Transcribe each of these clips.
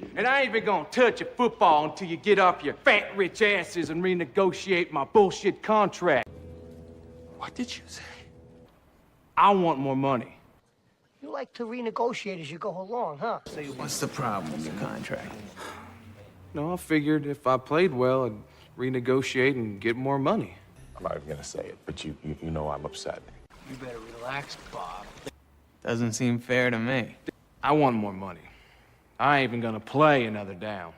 And I ain't even gonna touch a football until you get off your fat rich asses and renegotiate my bullshit contract. What did you say? I want more money. You like to renegotiate as you go along, huh? What's the problem with your contract? No, I figured if I played well, I'd renegotiate and get more money. I'm not even gonna say it, but you know I'm upset. You better relax, Bob. Doesn't seem fair to me. I want more money. I ain't even gonna play another down.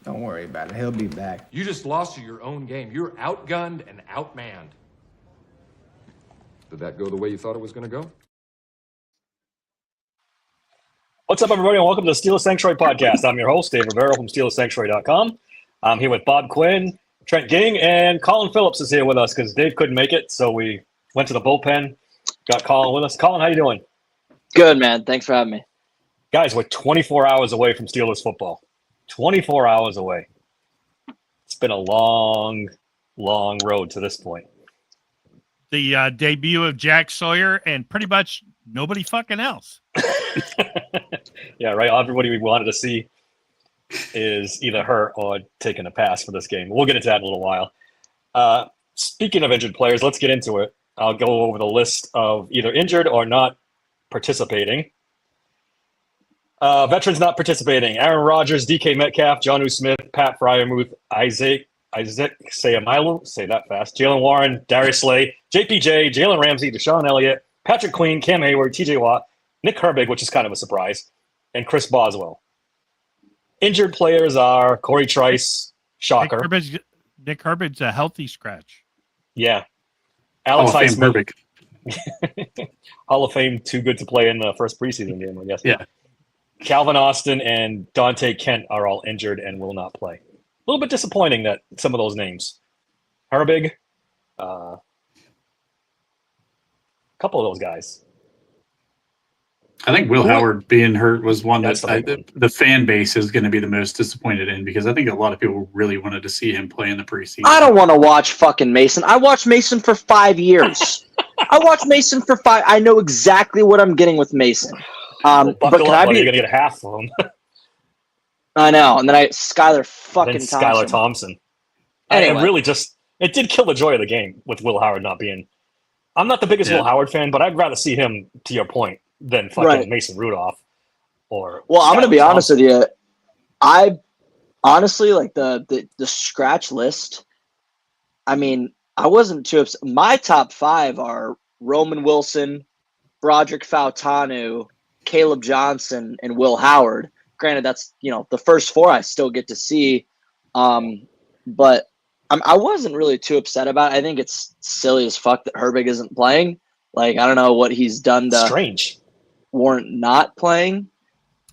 Don't worry about it. He'll be back. You just lost to your own game. You're outgunned and outmanned. Did that go the way you thought it was going to go? What's up, everybody, and welcome to the Steelers Sanctuary Podcast. I'm your host, Dave Rivera from SteelersSanctuary.com. I'm here with Bob Quinn, Trent Ging, and Colin Phillips is here with us because Dave couldn't make it, so we went to the bullpen, got Colin with us. Colin, how you doing? Good, man. Thanks for having me. Guys, we're 24 hours away from Steelers football. 24 hours away. It's been a long, long road to this point. The debut of Jack Sawyer and pretty much nobody fucking else. Yeah, right. Everybody we wanted to see is either hurt or taking a pass for this game. We'll get into that in a little while. Speaking of injured players, let's get into it. I'll go over the list of either injured or not participating. Veterans not participating: Aaron Rodgers, DK Metcalf, Jonnu Smith, Pat Freiermuth, Isaac Sayamalu, say that fast, Jalen Warren, Darius Slay, JPJ, Jalen Ramsey, Deshaun Elliott, Patrick Queen, Cam Heyward, TJ Watt, Nick Herbig, which is kind of a surprise, and Chris Boswell. Injured players are Corey Trice, shocker. Nick Herbig's a healthy scratch. Yeah. Alex Highsmith. Hall of Fame, too good to play in the first preseason game, I guess. Yeah. Calvin Austin and Dante Kent are all injured and will not play. A little bit disappointing that some of those names. Herbig, a couple of those guys. I think Will Howard being hurt was one That's that the fan base is going to be the most disappointed in, because I think a lot of people really wanted to see him play in the preseason. I don't want to watch fucking Mason. I watched Mason for 5 years. I know exactly what I'm getting with Mason. But can I be? You're gonna get half of them. I know, and then Skylar fucking Thompson. Skylar Thompson. Anyway. It did kill the joy of the game with Will Howard not being. I'm not the biggest Will Howard fan, but I'd rather see him, to your point, than fucking Mason Rudolph. I'm going to be honest with you. I honestly like the scratch list. I mean, I wasn't too upset. My top 5 are Roman Wilson, Broderick Fautanu, Caleb Johnson, and Will Howard. Granted, that's, the first 4 I still get to see. But I wasn't really too upset about it. I think it's silly as fuck that Herbig isn't playing. Like, I don't know what he's done to warrant not playing.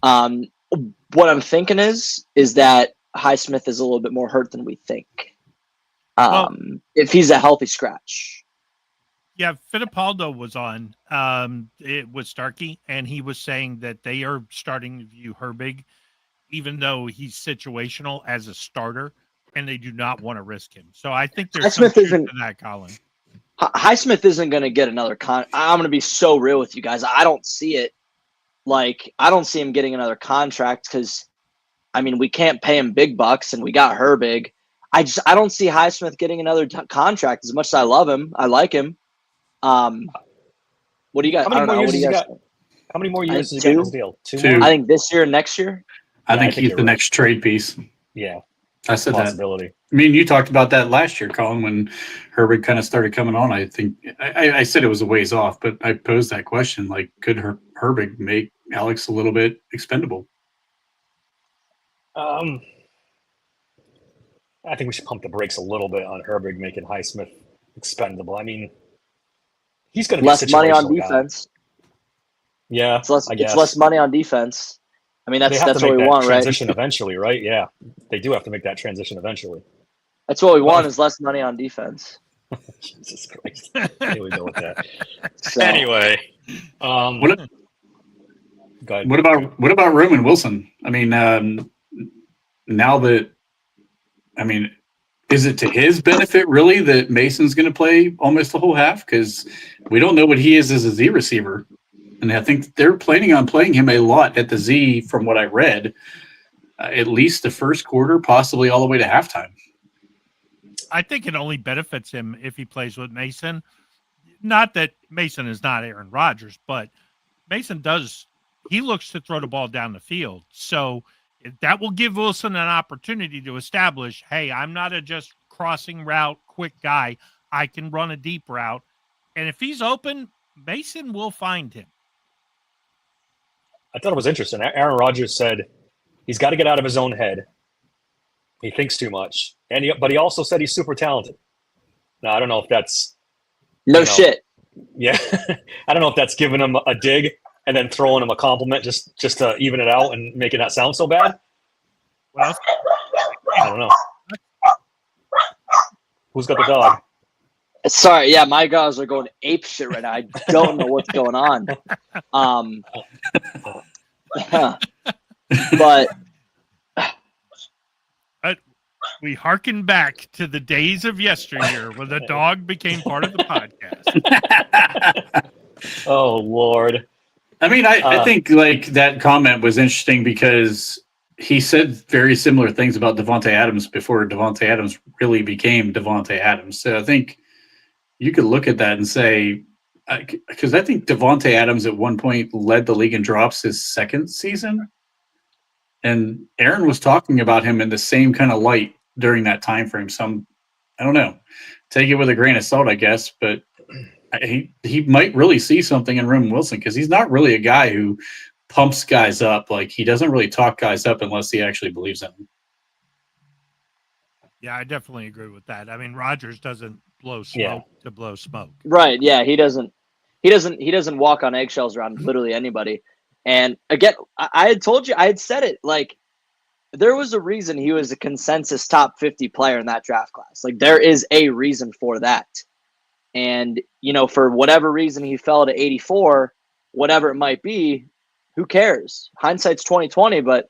What I'm thinking is that Highsmith is a little bit more hurt than we think. If he's a healthy scratch. Yeah, Fittipaldo was on. It was Starkey, and he was saying that they are starting to view Herbig, even though he's situational, as a starter, and they do not want to risk him. So I think there's some truth to that, Colin. Highsmith isn't going to get another I'm going to be so real with you guys. I don't see it. Like, I don't see him getting another contract because, I mean, we can't pay him big bucks, and we got Herbig. I don't see Highsmith getting another contract. As much as I love him, I like him. What do you guys? How many more years does he get in his deal? 2 more? I think this year, next year. I think he's the next trade piece. Yeah, I said possibility. I mean, you talked about that last year, Colin, when Herbig kind of started coming on. I think I said it was a ways off, but I posed that question: like, could Herbig make Alex a little bit expendable? I think we should pump the brakes a little bit on Herbig making Highsmith expendable. I mean, he's going to be less money on defense. Yeah, it's less money on defense. I mean, that's what we want, right? Transition eventually, right? Yeah, they do have to make that transition eventually. That's what we want, is less money on defense. Jesus Christ! Here we go with that. So. Anyway, what about Roman Wilson? I mean, now that, I mean, is it to his benefit really that Mason's going to play almost the whole half? Because we don't know what he is as a Z receiver. And I think they're planning on playing him a lot at the Z from what I read. at least the first quarter, possibly all the way to halftime. I think it only benefits him if he plays with Mason. Not that Mason is not Aaron Rodgers, but Mason he looks to throw the ball down the field. So that will give Wilson an opportunity to establish, hey, I'm not a just crossing route, quick guy. I can run a deep route. And if he's open, Mason will find him. I thought it was interesting. Aaron Rodgers said he's got to get out of his own head. He thinks too much. But he also said he's super talented. Now, I don't know if that's... Shit. Yeah. I don't know if that's giving him a dig and then throwing him a compliment just to even it out and make it not sound so bad. What else? I don't know. Who's got the dog? Sorry, yeah, my guys are going ape shit right now. I don't know what's going on. But we hearken back to the days of yesteryear when the dog became part of the podcast. Oh, Lord. I mean, I think like that comment was interesting because he said very similar things about Devontae Adams before Devontae Adams really became Devontae Adams. So I think you could look at that and say, because I think Devontae Adams at one point led the league in drops his second season. And Aaron was talking about him in the same kind of light during that time frame. So I don't know. Take it with a grain of salt, I guess. But he might really see something in Roman Wilson because he's not really a guy who pumps guys up. Like, he doesn't really talk guys up unless he actually believes in them. Yeah, I definitely agree with that. I mean, Rodgers doesn't blow smoke to blow smoke. Right. Yeah. He doesn't walk on eggshells around literally anybody. And again, I had told you, I had said it, like, there was a reason he was a consensus top 50 player in that draft class. Like, there is a reason for that. And, for whatever reason he fell to 84, whatever it might be, who cares? Hindsight's 20/20, but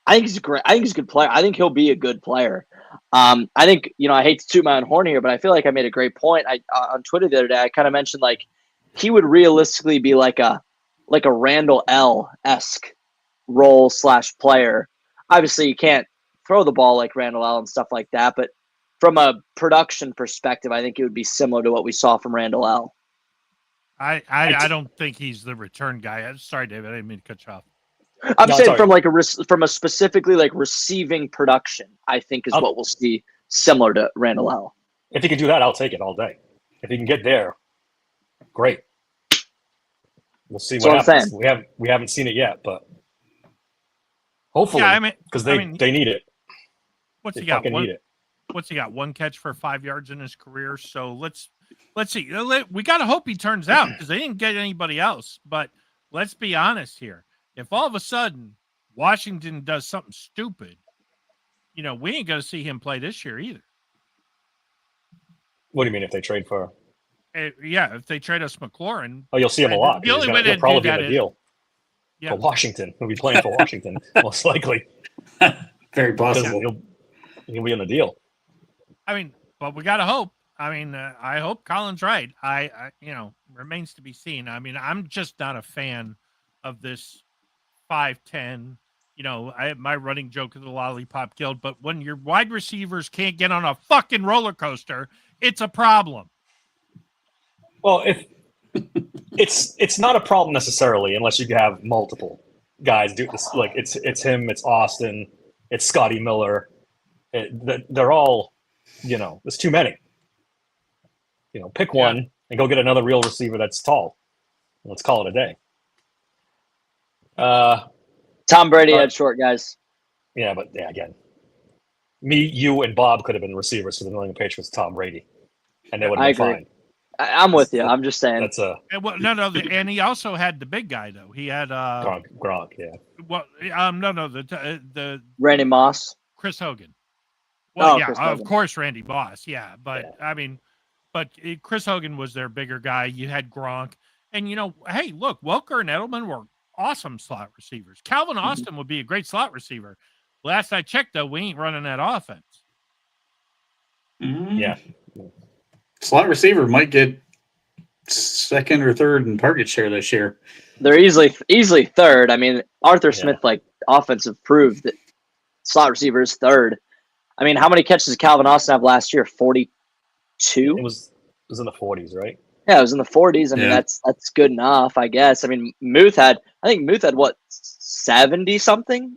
I think he's great. I think he's a good player. I think he'll be a good player. I think, I hate to toot my own horn here, but I feel like I made a great point. On Twitter the other day, I kind of mentioned, like, he would realistically be like a Randall L-esque role/player. Obviously, you can't throw the ball like Randall L and stuff like that, but from a production perspective, I think it would be similar to what we saw from Randall L. I don't think he's the return guy. I'm sorry, David. I didn't mean to cut you off. I'm saying from a specifically like receiving production, I think is what we'll see similar to Randall L. If he can do that, I'll take it all day. If he can get there, great. We'll see what happens. We haven't seen it yet, but hopefully, because they need it. What's he got? What's he got? One catch for 5 yards in his career. So let's see. We got to hope he turns out because they didn't get anybody else. But let's be honest here. If all of a sudden Washington does something stupid, we ain't going to see him play this year either. What do you mean if they trade for? If they trade us McLaurin. Oh, you'll see him a lot. The only way he'll probably get a deal for Washington. He'll be playing for Washington most likely. Very possible. He'll be in the deal. I mean, but we got to hope. I mean, I hope Colin's right. I remains to be seen. I mean, I'm just not a fan of this 5'10". My running joke is the lollipop guild, but when your wide receivers can't get on a fucking roller coaster, it's a problem. Well, if it's not a problem necessarily unless you have multiple guys do this. Like it's him, it's Austin, it's Scotty Miller. They're all, there's too many. Pick one and go get another real receiver that's tall. Let's call it a day. Tom Brady had short guys. Yeah, but again, me, you, and Bob could have been receivers for the New England Patriots. Tom Brady, and they would have been fine. I'm with you. I'm just saying. That's and he also had the big guy though. He had Gronk, yeah. Well, the Randy Moss, Chris Hogan. Well, Chris Hogan. Of course, Randy Moss, yeah. But I mean, Chris Hogan was their bigger guy. You had Gronk, and hey, look, Welker and Edelman were awesome slot receivers. Calvin Austin would be a great slot receiver. Last I checked, though, we ain't running that offense. Yeah. Slot receiver might get second or third in target share this year. They're easily third. I mean, Arthur Smith, offensive proved that slot receiver is third. I mean, how many catches did Calvin Austin have last year? 42? It was in the 40s, right? Yeah, it was in the 40s. I mean, Yeah. that's good enough, I guess. I mean, Muth had what, 70 something?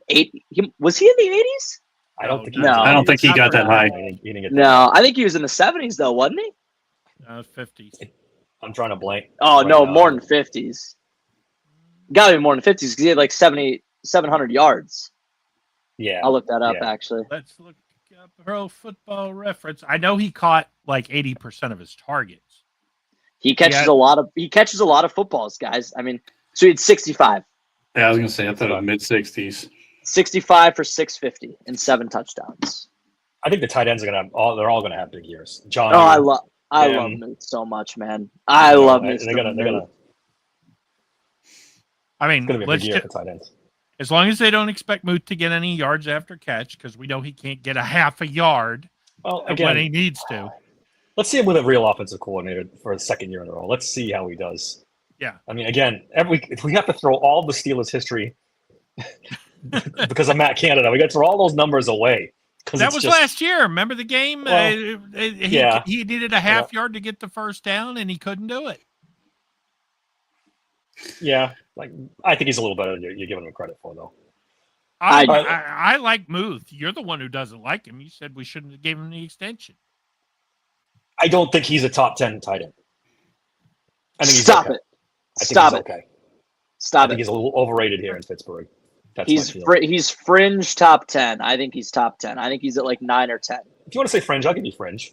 Was he in the 80s? I don't think No. I don't think he got that high. He didn't get No, I think he was in the 70s though, wasn't he? 50s. I'm trying to blank. Oh right no, now. more than 50s. Got to be more than 50s because he had like 700 yards. Yeah. I'll look that up Yeah. actually. Let's look up Pro Football Reference. I know he caught like 80% of his targets. He catches Yeah. a lot of footballs, guys. I mean, so he had 65. Yeah, I was gonna say I thought it was mid-60s. 65 for 650 and 7 touchdowns. I think the tight ends are gonna have they're all gonna have big years. John. Oh, I love Damn. Muth so much, man. I love Muth. They're gonna. I mean, It's gonna be a big let's year ju- for tight ends. as long as they don't expect Moot to get any yards after catch, because we know he can't get a half a yard Well, when again, he needs to. let's see him with a real offensive coordinator for a second year in a row. Let's see how he does. Yeah. I mean, again, if we have to throw all the Steelers history because of Matt Canada, we got to throw all those numbers away. That was last year. Remember the game? Well, He needed a half yard to get the first down, and he couldn't do it. Yeah, like I think he's a little better than you're giving him credit for, though. I like Muth. You're the one who doesn't like him. You said we shouldn't have given him the extension. I don't think he's a top 10 tight end. I think he's Stop okay. it. I think Stop he's it. okay. I Stop think it. he's a little overrated here in Pittsburgh. That's He's my feeling. he's fringe top 10. I think he's top 10. I think he's at like 9 or 10. If you want to say fringe, I'll give you fringe.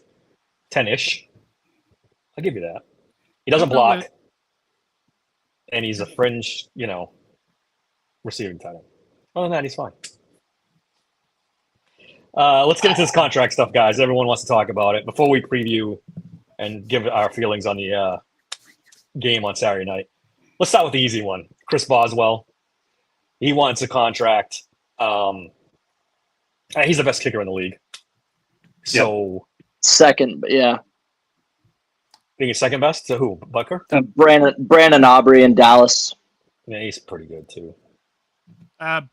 10-ish. I'll give you that. He doesn't block. And he's a fringe, receiving tight end. Other than that, he's fine. Let's get into this contract stuff, guys. Everyone wants to talk about it. Before we preview and give our feelings on the game on Saturday night, let's start with the easy one. Chris Boswell. He wants a contract. He's the best kicker in the league. So, Second, but yeah. think he's second best to who? Bucker? Brandon Aubrey in Dallas. Yeah, he's pretty good too.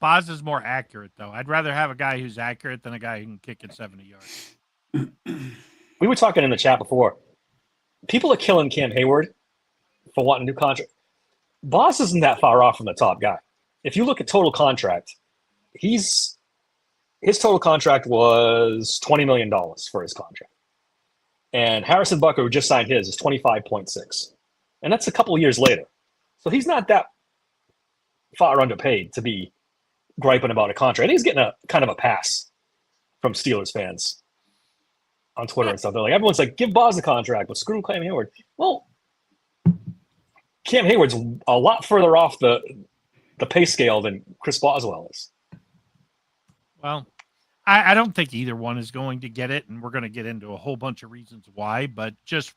Boz is more accurate, though. I'd rather have a guy who's accurate than a guy who can kick it 70 yards. We were talking in the chat before. People are killing Cam Heyward for wanting a new contract. Boss isn't that far off from the top guy. If you look at total contract, his total contract was $20 million for his contract. And Harrison Bucker, who just signed his, is 25.6. And that's a couple of years later. So he's not that far underpaid to be griping about a contract. He's getting a kind of a pass from Steelers fans on Twitter and stuff. They're like, everyone's like, give Boz a contract, but screw Cam Heyward. Well, Cam Hayward's a lot further off the pay scale than Chris Boswell is. Well, I don't think either one is going to get it, and we're going to get into a whole bunch of reasons why, but the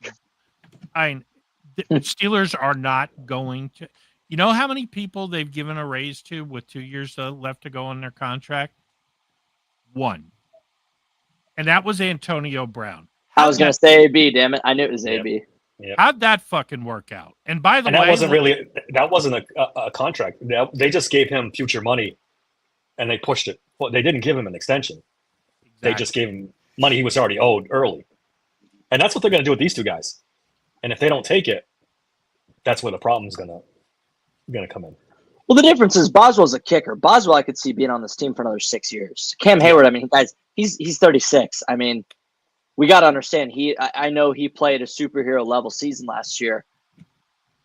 Steelers are not going to. You know how many people they've given a raise to with 2 years left to go on their contract? One. And that was Antonio Brown. I was going to say AB, damn it. I knew it was AB. Yep. How'd that fucking work out? And by the way, that wasn't a contract. They just gave him future money, and they pushed it. Well, they didn't give him an extension. They just gave him money he was already owed early, and that's what they're going to do with these two guys. And if they don't take it, that's where the problem's going to come in. Well, the difference is Boswell's a kicker. Boswell, I could see being on this team for another 6 years. Cam Heyward, I mean, guys, he's 36. I mean, we got to understand. I know he played a superhero level season last year,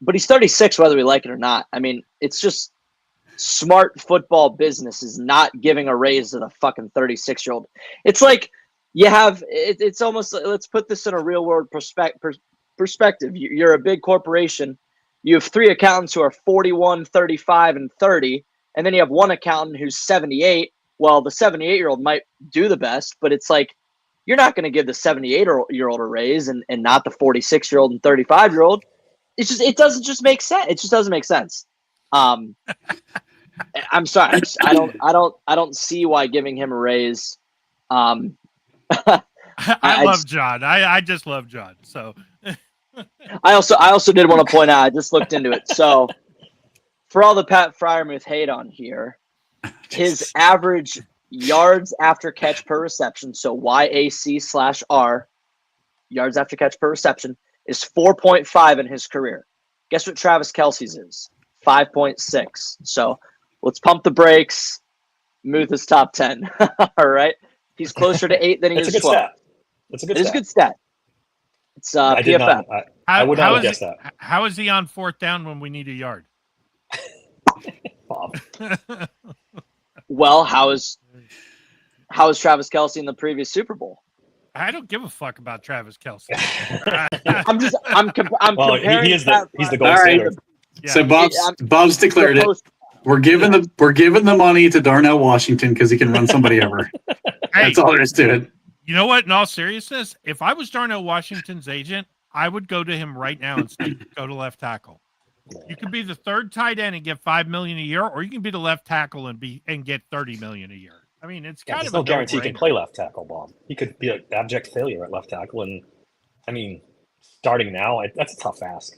but he's 36 whether we like it or not. I mean, it's just smart football business is not giving a raise to the fucking 36-year-old. It's like you have. It's almost. Let's put this in a real world perspective. You're a big corporation. You have 3 accountants who are 41, 35, and 30, and then you have one accountant who's 78. Well, the 78-year-old might do the best, but it's like you're not going to give the 78-year-old a raise and not the 46-year-old and 35-year-old. It doesn't just make sense. It just doesn't make sense. I'm sorry. I don't see why giving him a raise. I love John. I just love John. So I also did want to point out, I just looked into it. So for all the Pat Fryermuth hate on here, his average yards after catch per reception, so YAC/R, yards after catch per reception, is 4.5 in his career. Guess what Travis Kelce's is? 5.6. So let's pump the brakes. Muth is top 10. All right. He's closer to 8 than he It's a is good 12. stat. It's a good It is a stat. good stat. It's I did PFF. not. I would not have guessed that. How is he on 4th down when we need a yard? Bob. Well, how is Travis Kelce in the previous Super Bowl? I don't give a fuck about Travis Kelce. I'm Well, comparing. he's the gold All right. standard. Yeah. So Bob's declared it. We're giving the money to Darnell Washington because he can run somebody over. That's all there is to it. You know what? In all seriousness, if I was Darnell Washington's agent, I would go to him right now and say, go to left tackle. You can be the 3rd tight end and get $5 million a year, or you can be the left tackle and get $30 million a year. I mean, it's kind There's of no a guarantee he can no-brainer. play left tackle, Bob. He could be an abject failure at left tackle, and I mean, starting now, that's a tough ask.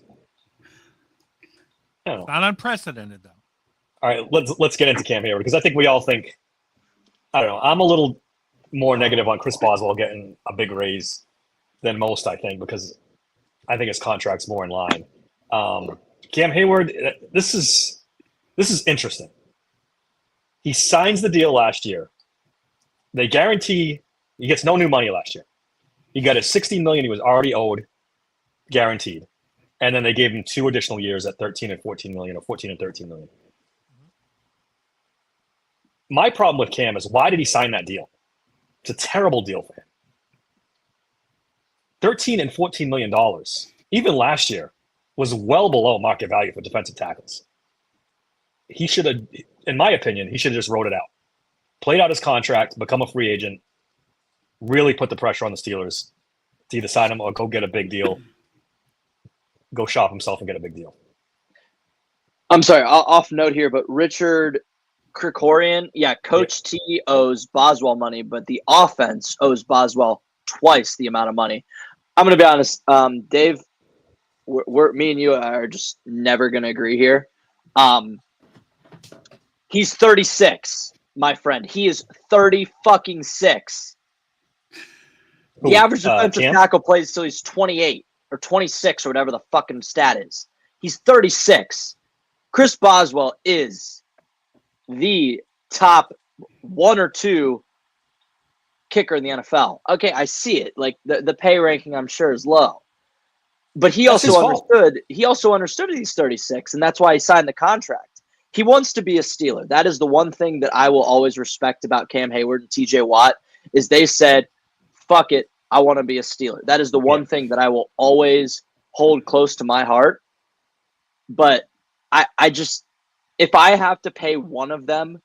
I don't know. Not unprecedented though. All right, let's get into Cam Heyward because I think we all think. I don't know. I'm a little more negative on Chris Boswell getting a big raise than most. I think because I think his contract's more in line. Cam Heyward, this is interesting. He signs the deal last year. They guarantee he gets no new money last year. He got his $60 million he was already owed, guaranteed, and then they gave him 2 additional years at $13 and $14 million, or $14 and $13 million. My problem with Cam is why did he sign that deal? It's a terrible deal for him. $13 and $14 million, even last year, was well below market value for defensive tackles. He should have, in my opinion, he should have just wrote it out. Played out his contract, become a free agent, really put the pressure on the Steelers to either sign him or go get a big deal, go shop himself and get a big deal. I'm sorry, off note here, but Richard Krikorian, Coach T owes Boswell money, but the offense owes Boswell twice the amount of money. I'm going to be honest, Dave, me and you are just never going to agree here. He's 36, my friend. He is 30-fucking-6. The average defensive tackle plays till he's 28 or 26 or whatever the fucking stat is. He's 36. Chris Boswell is the top 1 or 2 kicker in the NFL. Okay, I see it. Like the pay ranking, I'm sure, is low. But he also understood. He also understood he's 36, and that's why he signed the contract. He wants to be a Steeler. That is the one thing that I will always respect about Cam Heyward and T.J. Watt is they said, "Fuck it, I want to be a Steeler." That is the one thing that I will always hold close to my heart. But I just, if I have to pay one of them,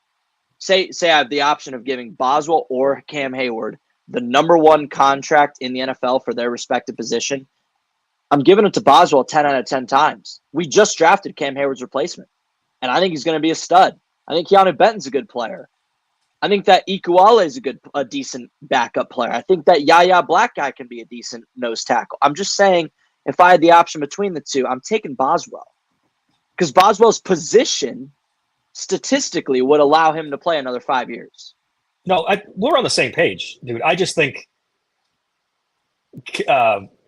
say I have the option of giving Boswell or Cam Heyward the number 1 contract in the NFL for their respective position, I'm giving it to Boswell 10 out of 10 times. We just drafted Cam Heyward's replacement, and I think he's going to be a stud. I think Keanu Benton's a good player. I think that Ikuale is a decent backup player. I think that Yaya Black guy can be a decent nose tackle. I'm just saying, if I had the option between the two, I'm taking Boswell. Because Boswell's position statistically would allow him to play another 5 years. No, we're on the same page, dude. I just think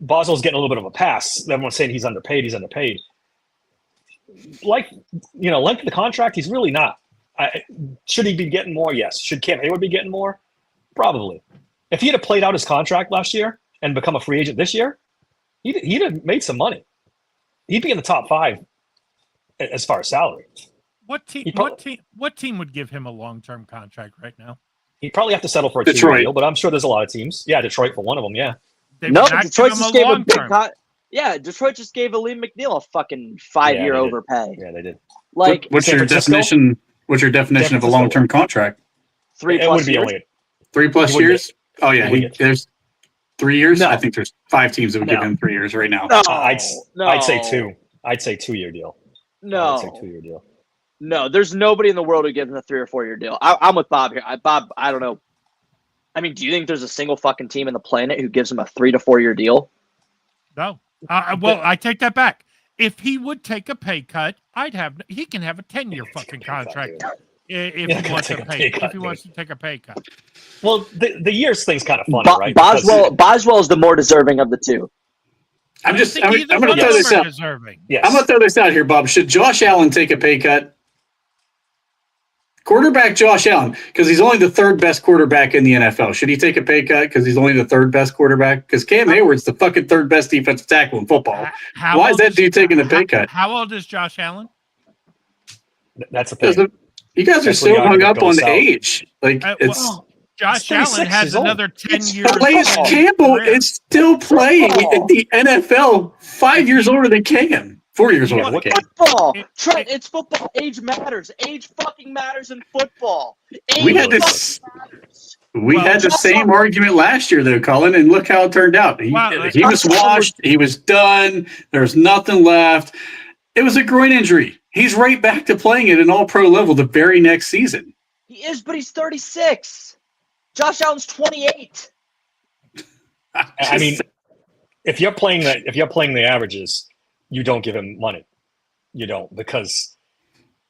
Boswell's getting a little bit of a pass. Everyone's saying he's underpaid. Length of the contract, he's really not. Should he be getting more? Yes. Should Cam Heyward be getting more? Probably. If he had played out his contract last year and become a free agent this year, he'd have made some money. He'd be in the top 5 as far as salary. What team would give him a long-term contract right now? He'd probably have to settle for a Detroit. 2-year deal, but I'm sure there's a lot of teams. Yeah, Detroit for one of them, yeah. Detroit just gave a big Detroit just gave Aleem McNeil a fucking 5-year overpay. Yeah, they did. Like, what's your definition? What's your definition of a long-term contract? 3+ years. 3+ years? Oh yeah, there's 3 years. No. I think there's 5 teams that would give him 3 years right now. No, I'd say 2. I'd say 2-year deal. No, I'd say 2-year deal. No, there's nobody in the world who gives him a 3 or 4 year deal. I'm with Bob here. Bob, I don't know. I mean, do you think there's a single fucking team in the planet who gives him a 3 to 4 year deal? No. Well, I take that back. If he would take a pay cut, he can have a 10-year fucking contract. if Yeah, he wants take a a pay, pay if cut, he wants to take a pay cut. Well, the years thing's kind of funny, right? Boswell is the more deserving of the two. I'm going to Either throw one of this them are out. deserving. Yes. I'm going to throw this out here, Bob. Should Josh Allen take a pay cut? Quarterback Josh Allen, because he's only the third best quarterback in the NFL. Should he take a pay cut because he's only the third best quarterback? Because Cam Heyward's the fucking third best defensive tackle in football. Why is that dude taking the pay cut? How old is Josh Allen? That's the thing. You guys are That's where so the hung argument up on goes the south. age. Like Josh he's Allen 36 has years old. another 10 years. Paige in his Campbell career. is still playing in the NFL 5 years older than Cam. 4 years older than Cam. Football, Trent. It's football. Age matters. Age fucking matters in football. Age We had this. We had the same argument last year, though, Colin, and look how it turned out. He was washed. He was done. There's nothing left. It was a groin injury. He's right back to playing at an all-pro level the very next season. He is, but he's 36. Josh Allen's 28. I mean, if you're playing the averages, you don't give him money. You don't, because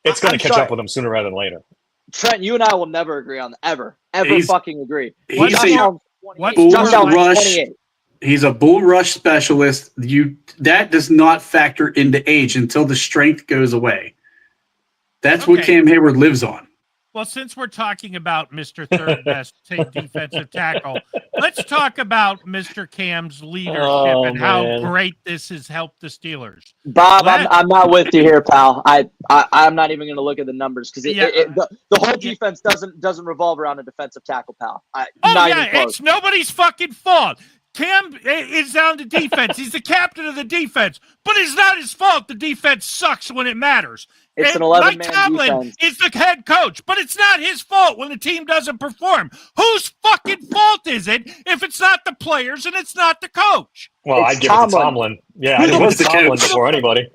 it's going to catch up with him sooner rather than later. Trent, you and I will never agree on that. Ever fucking agree. He's a bull rush specialist. That does not factor into age until the strength goes away. That's what Cam Heyward lives on. Well, since we're talking about Mr. Third Best Defensive Tackle, let's talk about Mr. Cam's leadership and how great this has helped the Steelers. Bob, I'm not with you here, pal. I'm not even going to look at the numbers because the whole defense doesn't revolve around a defensive tackle, pal. It's nobody's fucking fault. Cam is down to defense. He's the captain of the defense, but it's not his fault. The defense sucks when it matters. It's and an 11-man Mike Tomlin defense. is the head coach, but it's not his fault when the team doesn't perform. Whose fucking fault is it if it's not the players and it's not the coach? Well, I'd give it to Tomlin. Yeah, I'd give it to Tomlin before anybody.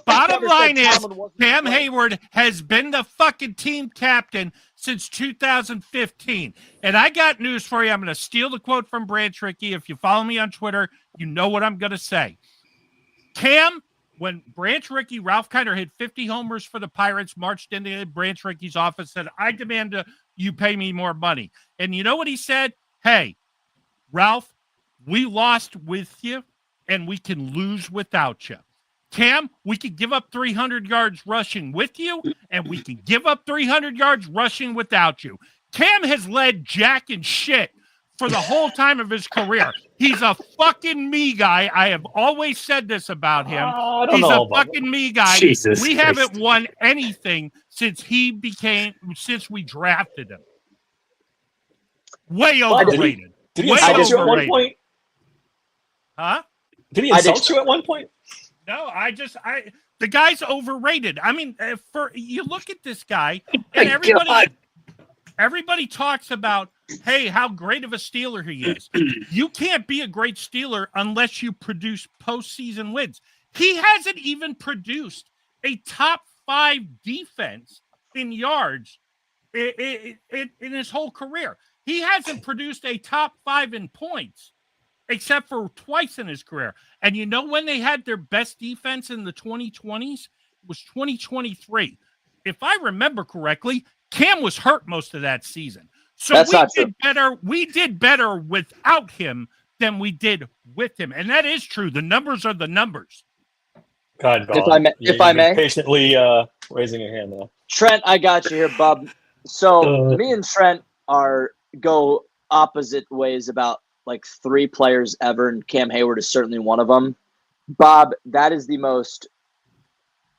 Bottom line is, Cam Heyward has been the fucking team captain since 2015. And I got news for you. I'm going to steal the quote from Branch Rickey. If you follow me on Twitter, you know what I'm going to say. Cam, when Branch Rickey, Ralph Kiner hit 50 homers for the Pirates, marched into Branch Rickey's office, said, I demand you pay me more money. And you know what he said? Hey, Ralph, we lost with you, and we can lose without you. Cam, we can give up 300 yards rushing with you, and we can give up 300 yards rushing without you. Cam has led jack and shit for the whole time of his career. He's a fucking me guy. I have always said this about him. He's a fucking me guy. Jesus we Christ. haven't won anything since we drafted him. Way overrated. Did he insult you at one point? Huh? Did he insult you at one point? No, the guy's overrated. I mean, you look at this guy, and everybody talks about, hey, how great of a Steeler he is. You can't be a great Steeler unless you produce postseason wins. He hasn't even produced a top 5 defense in yards in his whole career. He hasn't produced a top 5 in points, except for twice in his career. And you know when they had their best defense in the 2020s? It was 2023. If I remember correctly, Cam was hurt most of that season. So we did better without him than we did with him. And that is true. The numbers are the numbers. God, if I may. Patiently raising your hand there. Trent, I got you here, Bub. So me and Trent go opposite ways about like 3 players ever, and Cam Heyward is certainly one of them. Bob, that is the most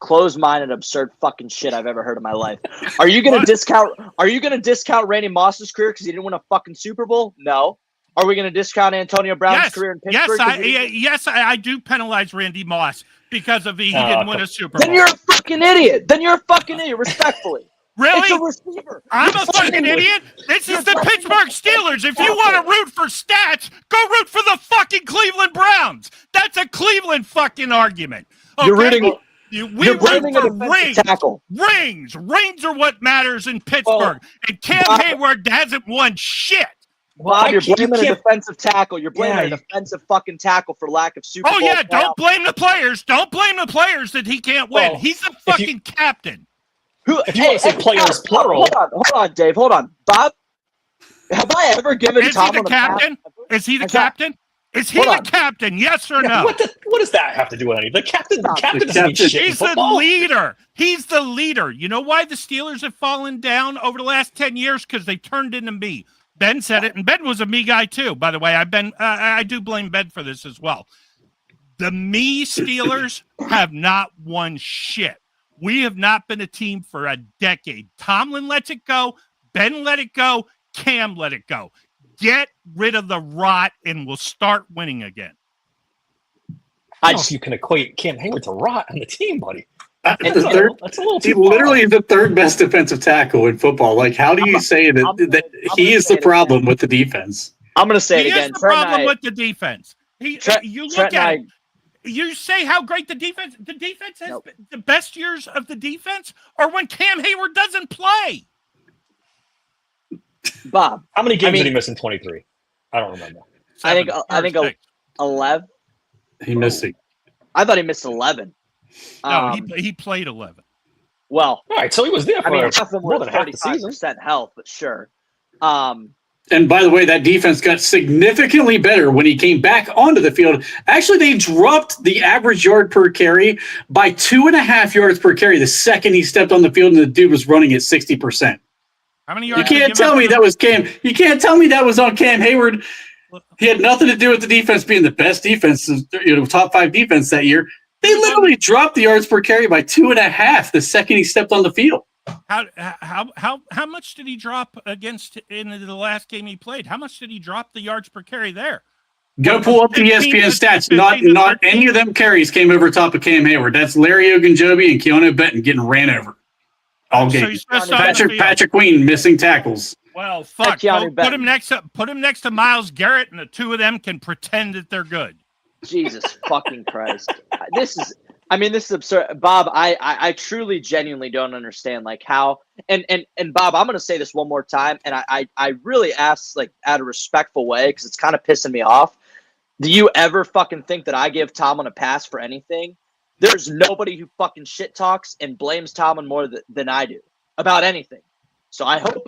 closed-minded, absurd fucking shit I've ever heard in my life. Are you gonna discount Randy Moss's career because he didn't win a fucking Super Bowl? No. Are we gonna discount Antonio Brown's career in Pittsburgh? Yes, I do penalize Randy Moss because of he didn't win a Super Bowl. Then you're a fucking idiot. Respectfully. Really? It's a receiver. I'm a fucking idiot? This is the Pittsburgh Steelers. If you want to root for stats, go root for the fucking Cleveland Browns. That's a Cleveland fucking argument. Okay? You're rooting. We root for rings. Rings are what matters in Pittsburgh. And Cam Heyward hasn't won shit. Bob, you're you blaming a can't- defensive tackle. You're blaming Yeah, a defensive fucking tackle for lack of Super Oh Bowl yeah, playoff. don't blame the players. Don't blame the players that he can't win. Well, He's the if you- fucking captain. If you want to say players plural, Hold on, Dave. Hold on. Bob, have I ever given Is he Tomlin the a pass? captain? Is he the Has that- captain? Is he Hold the on. captain? Yes or no? what does that have to do with anything? The captain doesn't mean captain- shit in He's the football. leader. He's the leader. You know why the Steelers have fallen down over the last 10 years? Because they turned into me. Ben said it, and Ben was a me guy too, by the way. I do blame Ben for this as well. The me Steelers have not won shit. We have not been a team for a decade. Tomlin lets it go. Ben let it go. Cam let it go. Get rid of the rot, and we'll start winning again. I don't know if you can equate Cam Heyward to rot on the team, buddy. That's That's a little He too far. literally is the third best defensive tackle in football. Like, how do you say that, I'm that gonna he is say the it problem again. with the defense? I'm going to say He it again. is the Trent and problem I- with the defense. Trent- You look Trent and at I- it. You say how great the defense has Nope. been. The best years of the defense are when Cam Heyward doesn't play. Bob, How many games I mean- did he miss in 23? I don't remember. I think 6. 11. He missed it. I thought he missed 11. No, he played 11. Well, All right, so he was there for I mean, half of them more were than half the season. 35% health, but sure. And by the way, that defense got significantly better when he came back onto the field. Actually, they dropped the average yard per carry by 2.5 yards per carry the second he stepped on the field, and the dude was running at 60%. How many You yards? did he can't give tell up me to that was Cam. You can't tell me that was on Cam Heyward. He had nothing to do with the defense being the best defense, top 5 defense that year. They literally dropped the yards per carry by 2.5 the second he stepped on the field. How much did he drop against in the last game he played? How much did he drop the yards per carry there? Go pull up the 15 ESPN to- stats. 15 to Not 13. any of them carries came over top of Cam Heyward. That's Larry Ogunjobi and Keanu Benton getting ran over all So game. he's just on the field. Patrick Queen missing tackles. Well, fuck. Keanu Put Benton. him next to Myles Garrett, and the two of them can pretend that they're good. Jesus fucking Christ. This is absurd. Bob, I truly, genuinely don't understand, like, how, and Bob, I'm going to say this one more time, and I really ask, like, out of a respectful way, because it's kind of pissing me off. Do you ever fucking think that I give Tomlin a pass for anything? There's nobody who fucking shit talks and blames Tomlin more than I do about anything. So I hope,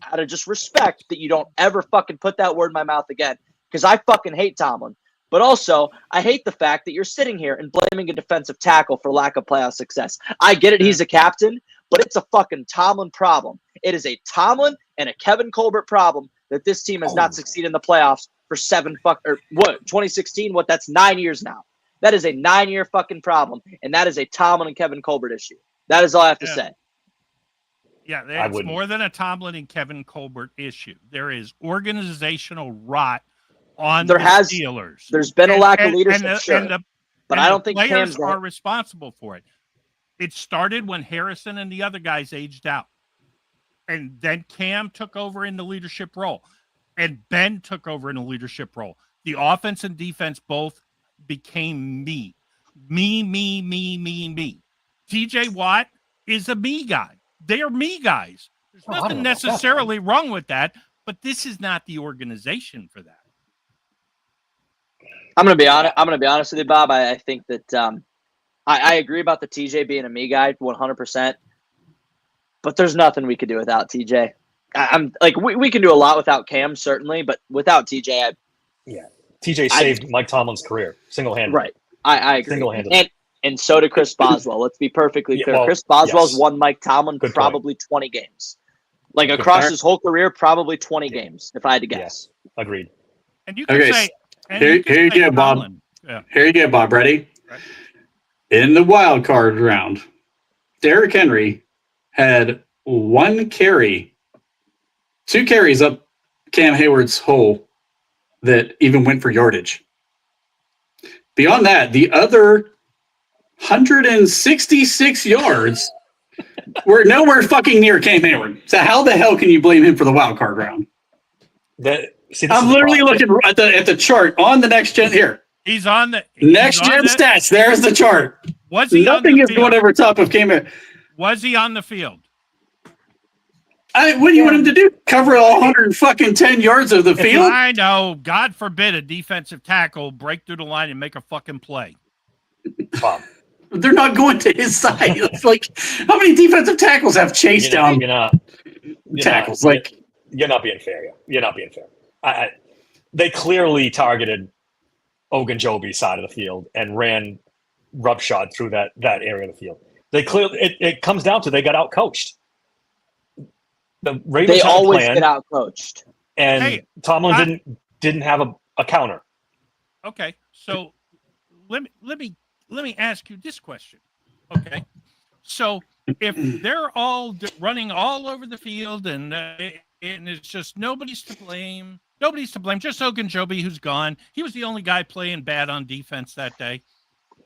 out of just respect, that you don't ever fucking put that word in my mouth again, because I fucking hate Tomlin. But also, I hate the fact that you're sitting here and blaming a defensive tackle for lack of playoff success. I get it, he's a captain, but it's a fucking Tomlin problem. It is a Tomlin and a Kevin Colbert problem that this team has not succeeded in the playoffs for 2016? That's 9 years now. That is a 9-year fucking problem, and that is a Tomlin and Kevin Colbert issue. That is all I have to say. Yeah, I it's wouldn't. more than a Tomlin and Kevin Colbert issue. There is organizational rot on the Steelers. There's been a lack of leadership, but I don't think players Cam's are responsible for it. It started when Harrison and the other guys aged out, and then Cam took over in the leadership role, and Ben took over in the leadership role. The offense and defense both became me. TJ Watt is a me guy. They are me guys. There's I don't nothing know about that, necessarily wrong with that, but this is not the organization for that. I'm gonna be honest with you, Bob. I think that I agree about the TJ being a me guy 100%. But there's nothing we could do without TJ. I'm like we can do a lot without Cam, certainly, but without TJ, TJ saved Mike Tomlin's career single-handedly. right. I agree. Single-handedly. And so did Chris Boswell. Let's be perfectly clear. well, Chris Boswell's yes. won Mike Tomlin Good probably 20 games. Like across his whole career, probably 20 games, if I had to guess. Yes, agreed. And you can Okay, say, and here can you say go, Bob. Tomlin. Yeah. Here you go, Bob. Ready? Right. In the wild card round, Derrick Henry had 1 carry, 2 carries up Cam Heyward's hole that even went for yardage. Beyond that, the other 166 yards were nowhere fucking near Cam Heyward. So how the hell can you blame him for the wild card round? I'm literally looking at the chart on the next gen here. He's on the Next gen stats. There's the chart. Was he Nothing on the is field? going over top of Cam Heyward. Was he on the field? What do you want him to do? Cover 110 yards of the field? I know. God forbid a defensive tackle break through the line and make a fucking play. Bob, They're not going to his side. It's like, how many defensive tackles have chased down tackles? You're not being fair. You're not being fair. They clearly targeted Ogunjobi's side of the field and ran roughshod through that area of the field. It comes down to they got outcoached. The Ravens They had a always plan, get outcoached. and Tomlin didn't have a counter. Okay, so let me ask you this question. Okay, so if they're all running all over the field and it's just nobody's to blame, just Ogunjobi, who's gone. He was the only guy playing bad on defense that day.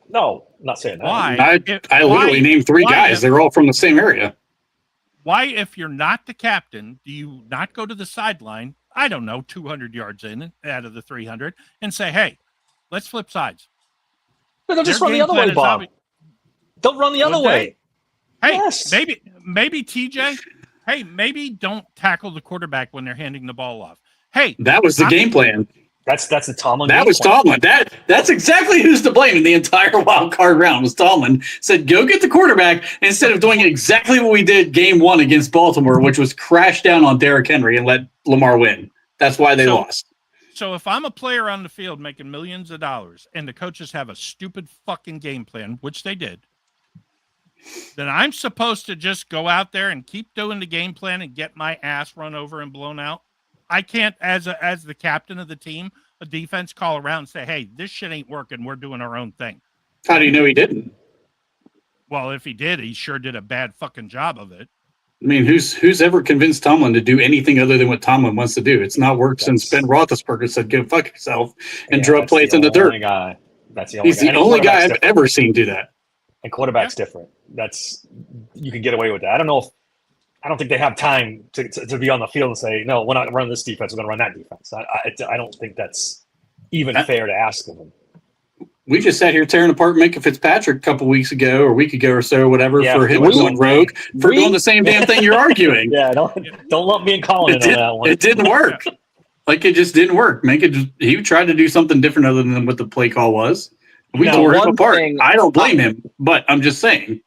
No, I'm not saying that. Why? I literally named three guys. They're all from the same area. Why, if you're not the captain, do you not go to the sideline, I don't know, 200 yards in out of the 300, and say, hey, let's flip sides? But they'll just run the other way, Bob. They'll run the other way. Hey, Yes. maybe TJ, hey, maybe don't tackle the quarterback when they're handing the ball off. Hey, That was the game plan. That's the Tomlin. That was Tomlin. That's exactly who's to blame in the entire wild card round. Was Tomlin said, "Go get the quarterback," instead of doing exactly what we did game 1 against Baltimore, which was crash down on Derrick Henry and let Lamar win. That's why they lost. So if I'm a player on the field making millions of dollars and the coaches have a stupid fucking game plan, which they did, then I'm supposed to just go out there and keep doing the game plan and get my ass run over and blown out? I can't, as the captain of the team, a defense, call around and say, hey, this shit ain't working. We're doing our own thing. How do you know he didn't? Well, if he did, he sure did a bad fucking job of it. I mean, who's ever convinced Tomlin to do anything other than what Tomlin wants to do? It's not worked since Ben Roethlisberger said, "Go fuck yourself," and draw plays in the dirt. That's the only He's the only guy I've ever seen do that. And quarterback's different. You can get away with that. I don't think they have time to be on the field and say, no, we're not running this defense. We're going to run that defense. I don't think that's even fair to ask of them. We just sat here tearing apart Minka Fitzpatrick a couple weeks ago or a week ago or so, or whatever, for him going rogue, for doing the same damn thing you're arguing. Yeah, don't lump me in calling it on that one. It didn't work. Like, it just didn't work. He tried to do something different other than what the play call was. We tore him apart. I don't blame him, but I'm just saying.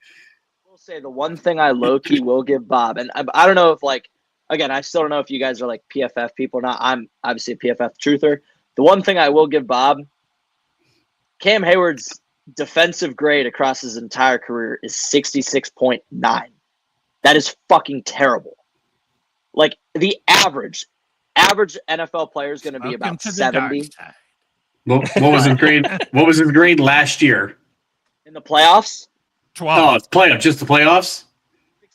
Say the one thing I low-key will give Bob, and I don't know if, like, again, I still don't know if you guys are like PFF people or not. I'm obviously a PFF truther. The one thing I will give Bob, Cam Heyward's defensive grade across his entire career is 66.9. That is fucking terrible. Like, the average NFL player is going to be about 70. What was his grade? What was his grade last year in the playoffs? 12. Oh, it's playoff, just the playoffs.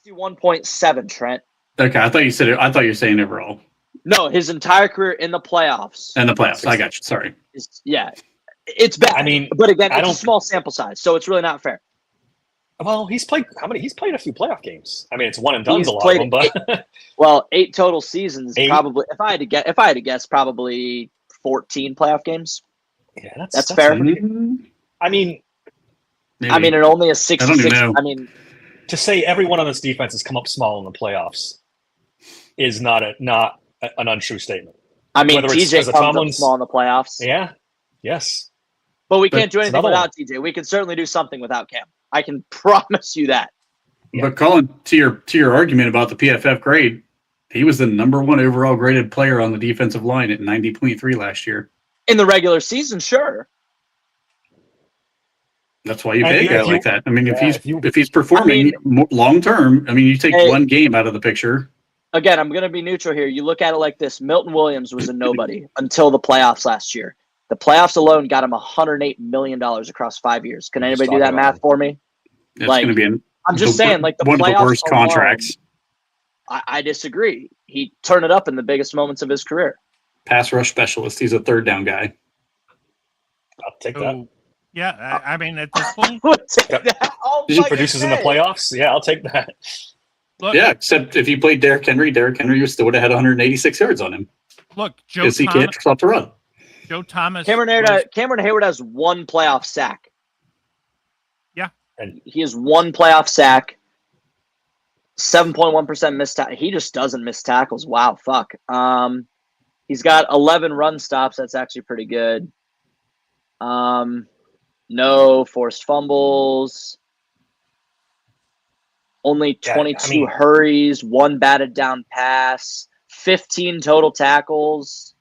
61.7, Trent. Okay, I thought you said it. I thought you were saying overall. No, his entire career in the playoffs. And the playoffs. I got you. Sorry. It's bad. I mean, but again, it's a small sample size, so it's really not fair. Well, he's played He's played a few playoff games. I mean, it's one and done's a lot of them, but 8 total seasons. Probably, if I had to guess, probably 14 playoff games. Yeah, that's fair. I mean, maybe. I mean, it only a 66. I mean, to say everyone on this defense has come up small in the playoffs is not an untrue statement. I mean, TJ comes up small in the playoffs. Yeah. Yes. But we can't do anything without TJ. We can certainly do something without Cam. I can promise you that. But Colin, to your argument about the PFF grade, he was the number 1 overall graded player on the defensive line at 90.3 last year. In the regular season, sure. That's why you pay a guy like that. I mean, if he's performing long term, I mean, you take one game out of the picture. Again, I'm going to be neutral here. You look at it like this: Milton Williams was a nobody until the playoffs last year. The playoffs alone got him $108 million across 5 years. Can anybody do that math for me? It's going to be. I'm just saying, like the one playoffs of the worst alone, contracts. I disagree. He turned it up in the biggest moments of his career. Pass rush specialist. He's a third down guy. I'll take that. Yeah, I mean, at this point, Did you produce in the playoffs? Yeah, I'll take that. Look, yeah, except if you played Derrick Henry still would have had 186 yards on him. Look, because he can't stop the run. Joe Thomas. Cameron Heyward has 1 playoff sack. Yeah, and he has 1 playoff sack. 7.1% missed tackles. He just doesn't miss tackles. Wow, fuck. He's got 11 run stops. That's actually pretty good. No forced fumbles. Only 22 hurries, 1 batted down pass, 15 total tackles.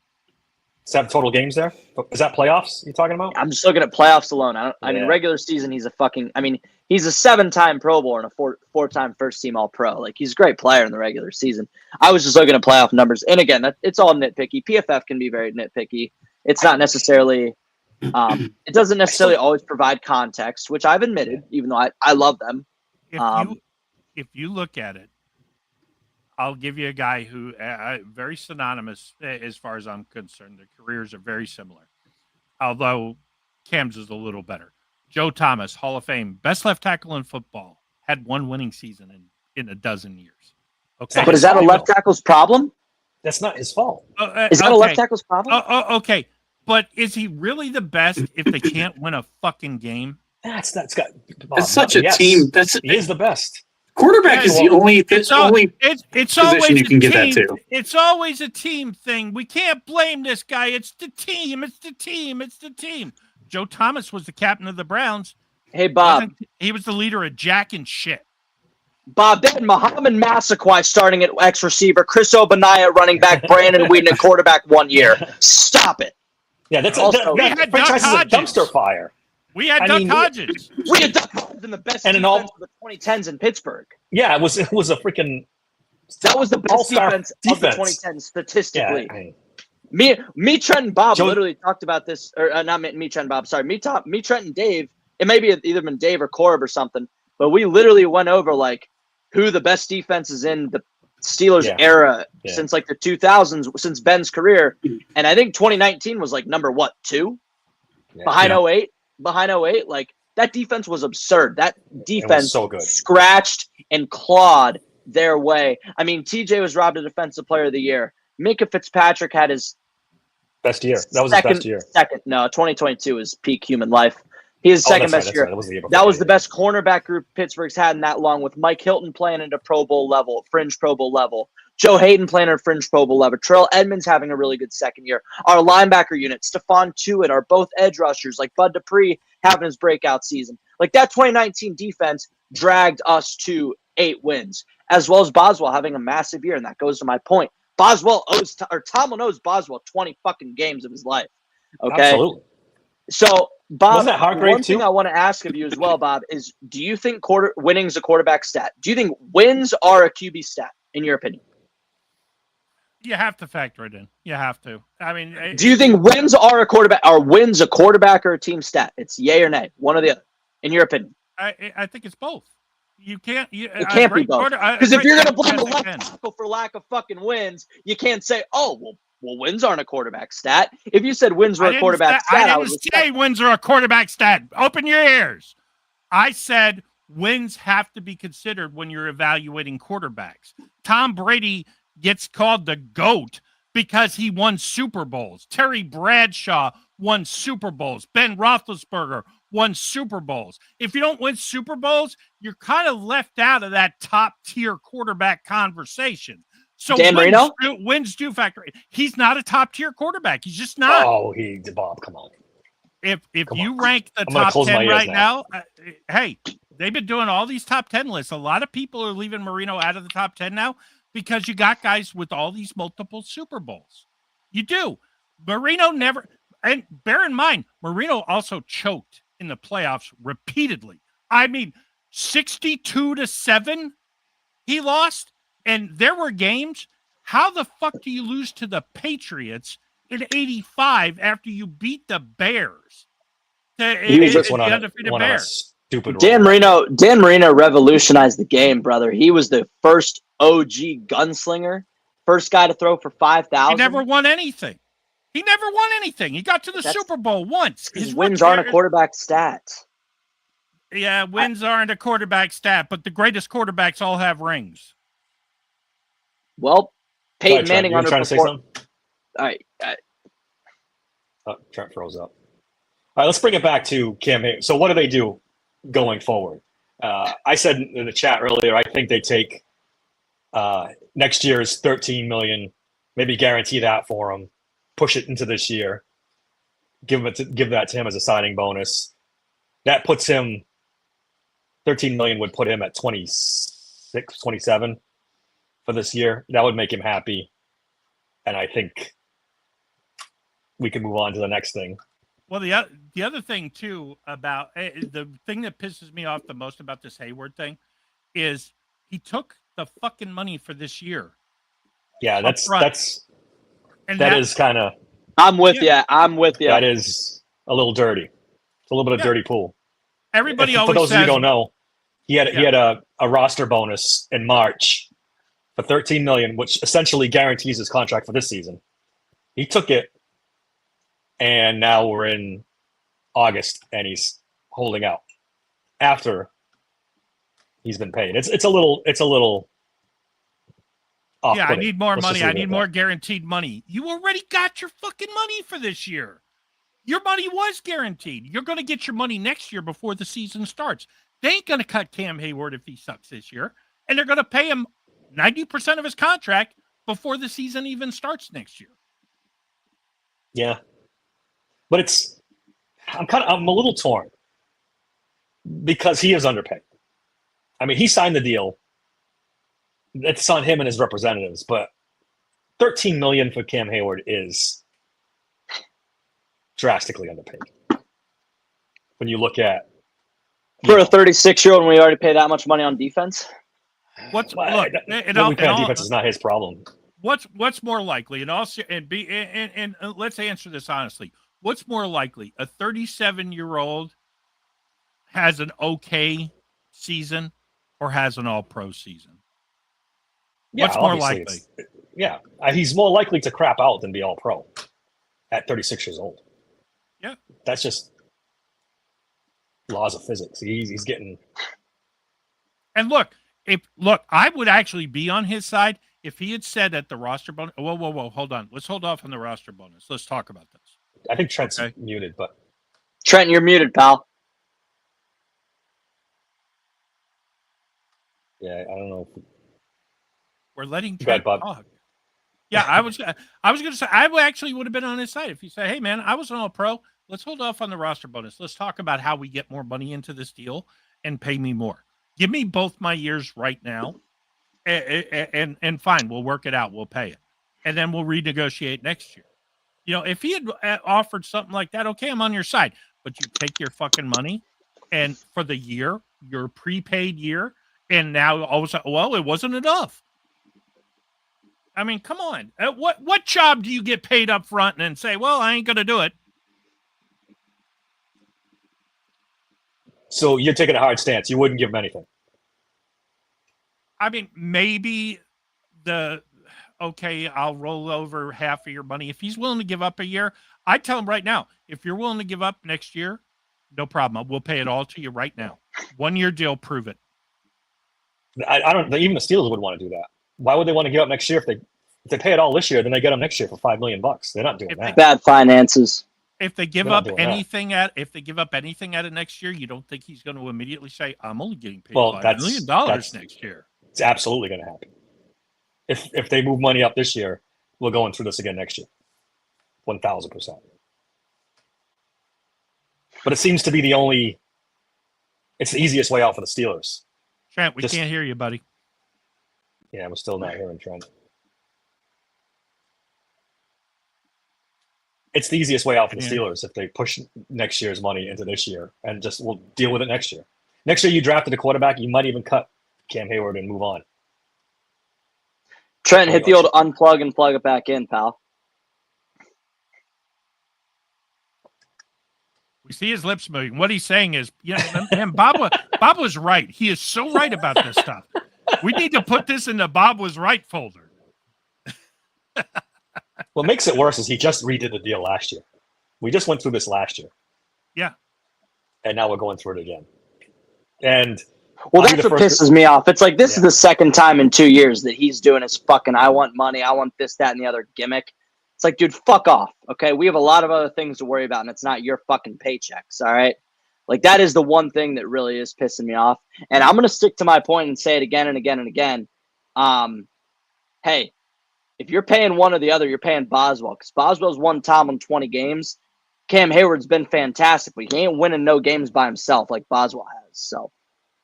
7 total games there. Is that playoffs you talking about? I'm just looking at playoffs alone. I mean, regular season, he's a 7-time Pro Bowler and a 4-time first team All Pro. Like, he's a great player in the regular season. I was just looking at playoff numbers. And again, it's all nitpicky. PFF can be very nitpicky. It's not necessarily, it doesn't necessarily always provide context, which I've admitted, even though I love them. If you look at it, I'll give you a guy who very synonymous as far as I'm concerned. Their careers are very similar, although Cam's is a little better. Joe Thomas, Hall of Fame, best left tackle in football, had 1 winning season in a dozen years. Okay, but is that a left tackle's problem? That's not his fault. Is that a left tackle's problem? Okay, but is he really the best if they can't win a fucking game? It's such a team. He is the best. Quarterback is the only position you can get that to. It's always a team thing. We can't blame this guy. It's the team. It's the team. It's the team. Joe Thomas was the captain of the Browns. Hey, Bob. He was the leader of Jack and shit. Bob, they had Muhammad Massaquoi starting at X receiver, Chris Obanaya running back, Brandon Whedon at quarterback 1 year. Stop it. Yeah, that's Also, that franchise is a dumpster fire. We had Duck Hodges. We had Duck Hodges in the best defense of the 2010s in Pittsburgh. Yeah, it was a freaking. That was the best defense of the 2010s statistically. Yeah, me, Trent, and Bob literally talked about this, or not me, Trent, and Bob. Sorry, me, Trent, and Dave. It may be either been Dave or Corb or something, but we literally went over like who the best defenses in the Steelers era since like the 2000s, since Ben's career, and I think 2019 was like number 2 behind 08. Behind 08, like that defense was absurd. That defense so good. Scratched and clawed their way. I mean, TJ was robbed of Defensive Player of the Year. Minka Fitzpatrick had his best year. That was his best year. 2022 is peak human life. He is second best year. That was the best cornerback group Pittsburgh's had in that long, with Mike Hilton playing at a Pro Bowl level, fringe Pro Bowl level. Joe Hayden playing at a fringe Pro Bowl level. Terrell Edmonds having a really good second year. Our linebacker unit, Stephon Tuitt, are both edge rushers, like Bud Dupree having his breakout season. Like that 2019 defense dragged us to 8 wins, as well as Boswell having a massive year, and that goes to my point. Tomlin owes Boswell 20 fucking games of his life. Okay? Absolutely. So, Bob, one thing I want to ask of you as well, Bob, is do you think winning's a quarterback stat? Do you think wins are a QB stat, in your opinion? You have to factor it in. You have to. I mean, do you think wins are a quarterback? Are wins a quarterback or a team stat? It's yay or nay, one or the other, in your opinion. I think it's both. You can't. It can't be both. Because if you're going to blame the left tackle for lack of fucking wins, you can't say, "Oh, well, wins aren't a quarterback stat." If you said wins were a quarterback stat, I didn't say wins are a quarterback stat. Open your ears. I said wins have to be considered when you're evaluating quarterbacks. Tom Brady gets called the GOAT because he won Super Bowls. Terry Bradshaw won Super Bowls. Ben Roethlisberger won Super Bowls. If you don't win Super Bowls, you're kind of left out of that top-tier quarterback conversation. So Dan Marino? Wins do factor. He's not a top-tier quarterback. He's just not. Oh, Bob, come on. If you rank the top 10 right now, hey, they've been doing all these top 10 lists. A lot of people are leaving Marino out of the top 10 now because you got guys with all these multiple Super Bowls. You do. Marino never, and bear in mind, Marino also choked in the playoffs repeatedly. I mean, 62-7 he lost, and there were games. How the fuck do you lose to the Patriots in 85 after you beat the Bears? Dan Marino revolutionized the game, brother. He was the first OG gunslinger, first guy to throw for 5,000. He never won anything. He got to the Super Bowl once. His wins aren't a quarterback stat. Yeah, wins aren't a quarterback stat, but the greatest quarterbacks all have rings. Well, Peyton Manning underperformed. All right. Trent froze up. All right, let's bring it back to Cam Heyward. So what do they do going forward? I said in the chat earlier, I think they take Next year is $13 million. Maybe guarantee that for him. Push it into this year. Give that to him as a signing bonus. That puts him. $13 million would put him at 26, 27 for this year. That would make him happy, and I think we can move on to the next thing. Well, the other thing too about the thing that pisses me off the most about this Heyward thing is he took the fucking money for this year. Yeah, that is kind of. I'm with you. I'm with you. That is a little dirty. It's a little bit of dirty pool. Everybody For those of you who don't know, he had a roster bonus in March for $13 million, which essentially guarantees his contract for this season. He took it, and now we're in August, and he's holding out after he's been paid. It's a little. Yeah, I need more money. I need more guaranteed money. You already got your fucking money for this year. Your money was guaranteed. You're going to get your money next year before the season starts. They ain't going to cut Cam Heyward if he sucks this year. And they're going to pay him 90% of his contract before the season even starts next year. Yeah. But I'm a little torn because he is underpaid. I mean, he signed the deal. It's on him and his representatives, but $13 million for Cam Heyward is drastically underpaid. When you look at for a 36-year-old, when we already pay that much money on defense. Defense is not his problem. What's more likely, and let's answer this honestly. What's more likely, a 37-year-old has an okay season or has an all-pro season? Yeah, what's more likely? He's more likely to crap out than be all-pro at 36 years old. Yeah, that's just laws of physics. He's getting. And look, I would actually be on his side if he had said at the roster bonus. Whoa, hold on. Let's hold off on the roster bonus. Let's talk about this. I think Trent's muted, but Trent, you're muted, pal. Yeah, I don't know. We're letting Trent talk. Yeah, I was going to say I actually would have been on his side if he said, "Hey, man, I was an all-pro. Let's hold off on the roster bonus. Let's talk about how we get more money into this deal and pay me more. Give me both my years right now, and fine, we'll work it out. We'll pay it, and then we'll renegotiate next year." You know, if he had offered something like that, okay, I'm on your side. But you take your fucking money, and for the year, your prepaid year, and now all of a sudden, well, it wasn't enough. I mean, come on. What job do you get paid up front and then say, well, I ain't going to do it? So you're taking a hard stance. You wouldn't give him anything. I mean, maybe I'll roll over half of your money. If he's willing to give up a year, I tell him right now, if you're willing to give up next year, no problem. We'll pay it all to you right now. 1-year deal, prove it. I don't. Even the Steelers would want to do that. Why would they want to give up next year if they pay it all this year? Then they get them next year for $5 million. They're not doing that. Bad finances. If they give up anything at it next year, you don't think he's going to immediately say, "I'm only getting paid $5 million next year"? It's absolutely going to happen. If they move money up this year, we're going through this again next year. 1,000%. But it seems to be it's the easiest way out for the Steelers. Trent, we can't hear you, buddy. Yeah, we're still not hearing Trent. It's the easiest way out for the Steelers if they push next year's money into this year and we'll deal with it next year. Next year you drafted a quarterback, you might even cut Cam Heyward and move on. Trent, hit the old unplug and plug it back in, pal. We see his lips moving. What he's saying is, and Bob was right. He is so right about this stuff. We need to put this in the Bob was right folder. What makes it worse is he just redid the deal last year. We just went through this last year. Yeah. And now we're going through it again. And that's what pisses me off. It's like this is the second time in 2 years that he's doing his fucking I want money, I want this, that, and the other gimmick. It's like, dude, fuck off. Okay. We have a lot of other things to worry about, and it's not your fucking paychecks. All right. Like, that is the one thing that really is pissing me off. And I'm going to stick to my point and say it again and again and again. Hey, if you're paying one or the other, you're paying Boswell because Boswell's won Tomlin 20 games. Cam Heyward's been fantastic, but he ain't winning no games by himself like Boswell has. So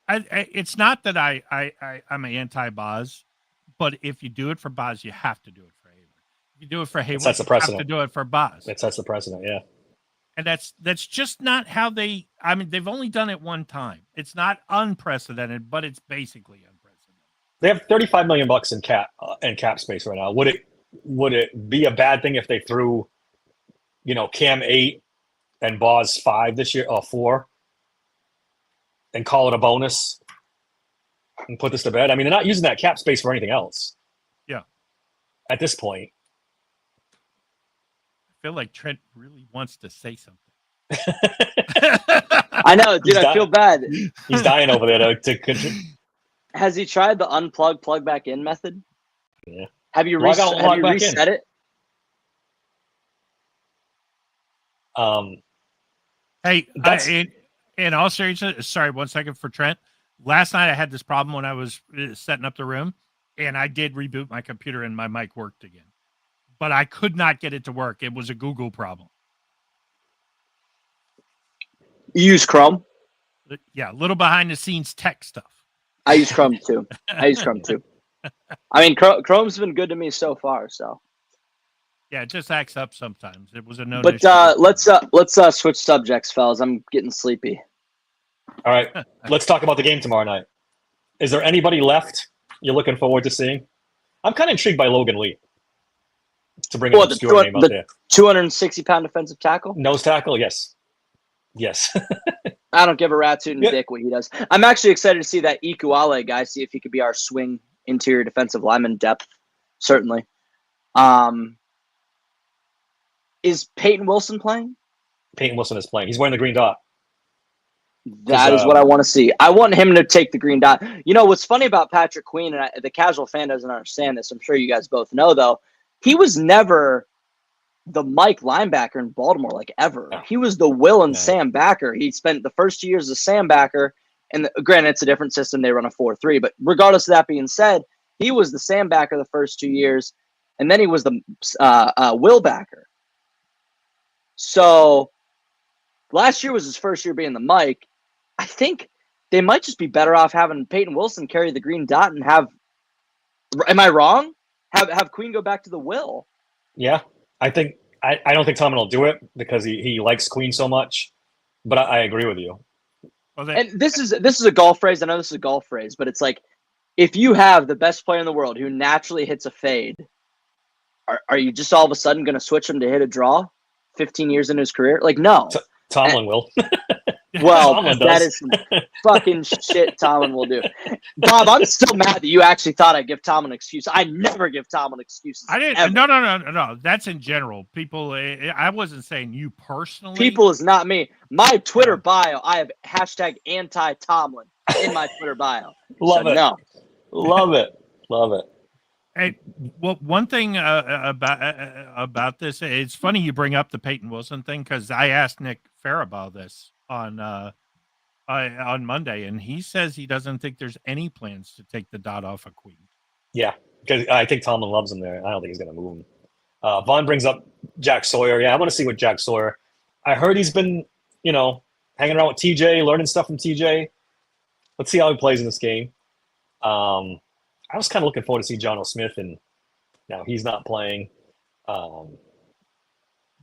it's not that I'm an anti-Boz, but if you do it for Boz, you have to do it for Heyward. If you do it for Heyward, That's the you have precedent. to do it for Boz. It sets the precedent, yeah. And that's just not how they. I mean, they've only done it one time. It's not unprecedented, but it's basically unprecedented. They have $35 million in cap space right now. Would it be a bad thing if they threw, Cam 8 and Boz 5 this year, or 4, and call it a bonus and put this to bed? I mean, they're not using that cap space for anything else. Yeah. At this point. I feel like Trent really wants to say something. I know, dude. I feel bad. He's dying over there to Has he tried the unplug, plug back in method? Yeah. Have you, Well, I gotta log back reset in. it? Hey, in all seriousness, sorry, 1 second for Trent. Last night I had this problem when I was setting up the room, and I did reboot my computer and my mic worked again. But I could not get it to work. It was a Google problem. You use Chrome? Yeah, a little behind the scenes tech stuff. I use Chrome too. I mean, Chrome's been good to me so far. So. Yeah, it just acts up sometimes. It was a no. But let's switch subjects, fellas. I'm getting sleepy. All right, let's talk about the game tomorrow night. Is there anybody left you're looking forward to seeing? I'm kind of intrigued by Logan Lee. To bring an obscure name out there. 260-pound defensive tackle? Nose tackle, yes. Yes. I don't give a rat's hootin' dick what he does. I'm actually excited to see that Ikuale guy, see if he could be our swing interior defensive lineman depth. Certainly. Is Peyton Wilson playing? Peyton Wilson is playing. He's wearing the green dot. That is what I want to see. I want him to take the green dot. You know, what's funny about Patrick Queen, and the casual fan doesn't understand this, I'm sure you guys both know, though, he was never the Mike linebacker in Baltimore, like ever. No. He was the Will and Sam backer. He spent the first 2 years as Sam backer, and granted, it's a different system. They run a 4-3, but regardless of that being said, he was the Sam backer the first 2 years, and then he was the Will backer. So last year was his first year being the Mike. I think they might just be better off having Peyton Wilson carry the green dot and have – am I wrong? Have Queen go back to the Will. Yeah, I think I don't think Tomlin will do it because he likes Queen so much, but I agree with you. And this is a golf phrase. I know this is a golf phrase, but it's like if you have the best player in the world who naturally hits a fade, are you just all of a sudden going to switch him to hit a draw 15 years into his career? Like, no. Tomlin will. Well, Tomlin that does. is some fucking shit Tomlin will do. Bob, I'm still mad that you actually thought I'd give Tomlin an excuse. I never give Tomlin excuses. I didn't. Ever. No. That's in general. People. I wasn't saying you personally. People is not me. My Twitter bio, I have hashtag anti-Tomlin in my Twitter bio. Love it. No. Love it. Hey, well, one thing about this, it's funny you bring up the Peyton Wilson thing because I asked Nick Farabaugh this on Monday, and he says he doesn't think there's any plans to take the dot off of Queen. Yeah, because I think Tomlin loves him there. I don't think he's going to move him. Vaughn brings up Jack Sawyer. Yeah, I want to see what Jack Sawyer. I heard he's been, hanging around with TJ, learning stuff from TJ. Let's see how he plays in this game. I was kind of looking forward to see John O. Smith, and now he's not playing.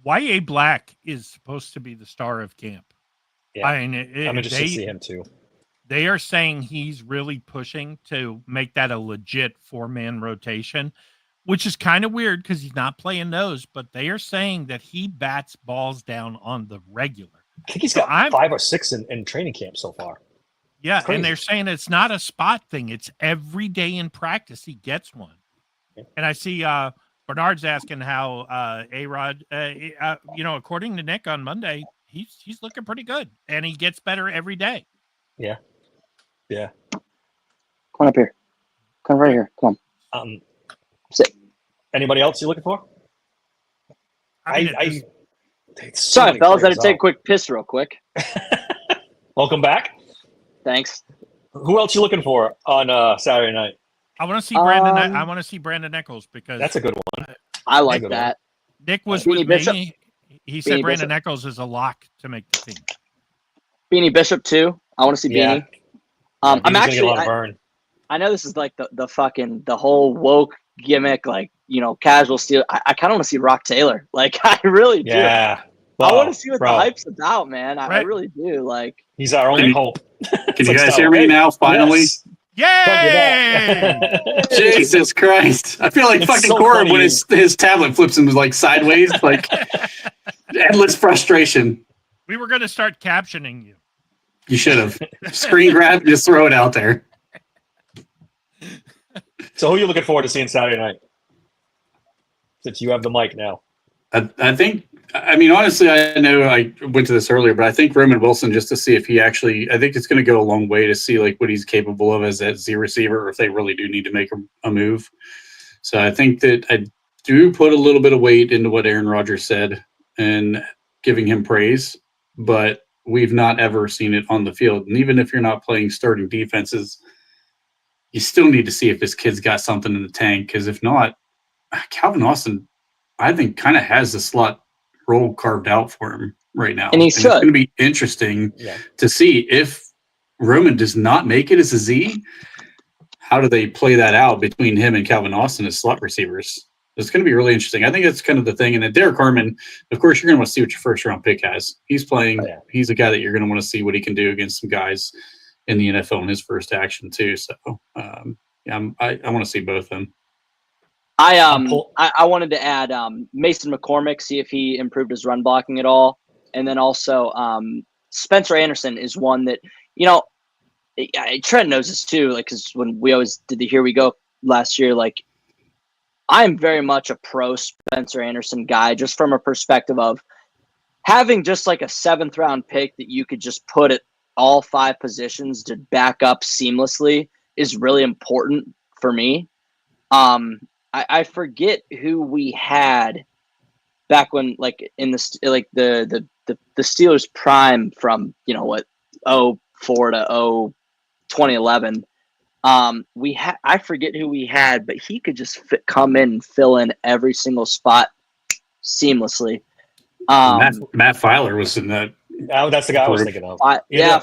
Y.A. Black is supposed to be the star of camp. Yeah, I'm interested to see him too. They are saying he's really pushing to make that a legit 4-man rotation, which is kind of weird because he's not playing those, but they are saying that he bats balls down on the regular. I think he's got 5 or 6 in training camp so far. Yeah, and they're saying it's not a spot thing. It's every day in practice he gets one. Yeah. And I see Bernard's asking how A-Rod, according to Nick on Monday, he's looking pretty good, and he gets better every day. Yeah. Yeah. Come on up here. Come right here. Come on. Sit. Anybody else you're looking for? Sorry, fellas. I had to take a quick piss real quick. Welcome back. Thanks. Who else you looking for on Saturday night? I want to see Brandon. I want to see Brandon Eccles because That's a good one. I like Good that. Nick was Beanie with Bishop? me. He said Beanie Brandon Bishop. Eccles is a lock to make the team. Beanie Bishop too. I want to see Yeah. Beanie. I'm He's gonna get a actually. lot of burn. I know this is like the whole woke gimmick, like casual steel. I kind of want to see Rock Taylor. Like I really do. Yeah. I want Well, to see what bro, the hype's about, man. I Right. really do. Like he's our only hope. Can you guys hear me now? Finally. Yay! Jesus Christ. I feel like It's fucking so Corb funny. when his tablet flips him like sideways, like endless frustration. We were going to start captioning you. You should have. Screen grab, just throw it out there. So who are you looking forward to seeing Saturday night? Since you have the mic now. I think, I mean, honestly, I know I went to this earlier, but I think Roman Wilson, just to see if he actually, I think it's going to go a long way to see like what he's capable of as that Z receiver, or if they really do need to make a move. So I think that I do put a little bit of weight into what Aaron Rodgers said and giving him praise, but we've not ever seen it on the field. And even if you're not playing starting defenses, you still need to see if this kid's got something in the tank. Because if not, Calvin Austin, I think, kind of has the slot role carved out for him right now. And he it's should. going to be interesting to see if Roman does not make it as a Z. How do they play that out between him and Calvin Austin as slot receivers? It's going to be really interesting. I think that's kind of the thing. And then Derek Harmon, of course, you're going to want to see what your first round pick has. He's playing. Oh, yeah. He's a guy that you're going to want to see what he can do against some guys in the NFL in his first action too. So I want to see both of them. I wanted to add Mason McCormick, see if he improved his run blocking at all, and then also Spencer Anderson is one that Trent knows this too. Like, because when we always did the Here We Go last year, like I'm very much a pro Spencer Anderson guy, just from a perspective of having just like a 7th round pick that you could just put at all 5 positions to back up seamlessly is really important for me. I forget who we had back when, like in the Steelers prime from 04 to 2011. I forget who we had, but he could just come in and fill in every single spot seamlessly. Matt Filer was in that. Oh, that's the guy I was thinking of.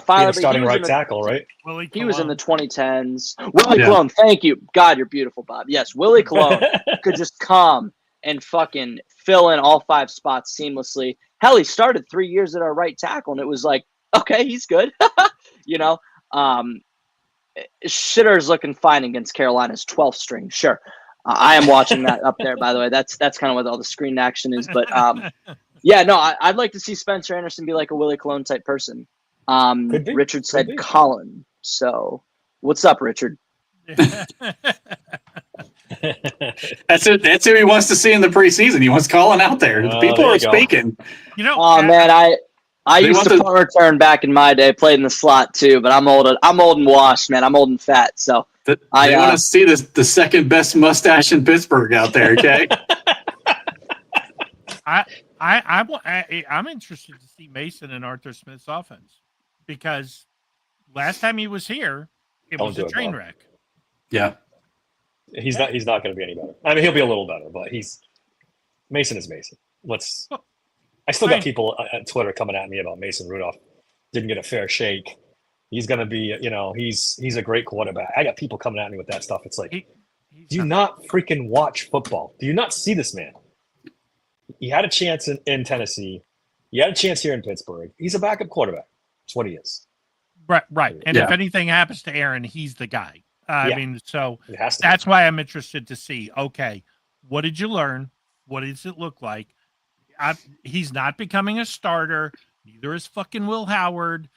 Filer, starting right tackle, right? He was in the 2010s. Willie Cologne, thank you. God, you're beautiful, Bob. Yes, Willie Cologne could just come and fucking fill in all 5 spots seamlessly. Hell, he started 3 years at our right tackle, and it was like, okay, he's good. Shitter's looking fine against Carolina's 12th string. Sure. I am watching that up there, by the way. That's kind of what all the screen action is. But I'd like to see Spencer Anderson be like a Willie Cologne type person. Richard said Colin. So what's up, Richard? That's it. That's who he wants to see in the preseason. He wants Colin out there. The people are speaking. Oh man, I used to punt return back in my day, played in the slot too, but I'm old and washed, man. I'm old and fat. So they want to see the second best mustache in Pittsburgh out there, okay? I'm interested to see Mason and Arthur Smith's offense because last time he was here, it was a train wreck. Yeah. He's not going to be any better. I mean, he'll be a little better, but Mason is Mason. I still got people on Twitter coming at me about Mason Rudolph. Didn't get a fair shake. He's going to be, he's a great quarterback. I got people coming at me with that stuff. It's like, do you not freaking watch football? Do you not see this man? He had a chance in Tennessee. He had a chance here in Pittsburgh. He's a backup quarterback. That's what he is. Right. And if anything happens to Aaron, he's the guy. I mean, so that's why I'm interested to see, okay, what did you learn? What does it look like? He's not becoming a starter. Neither is fucking Will Howard.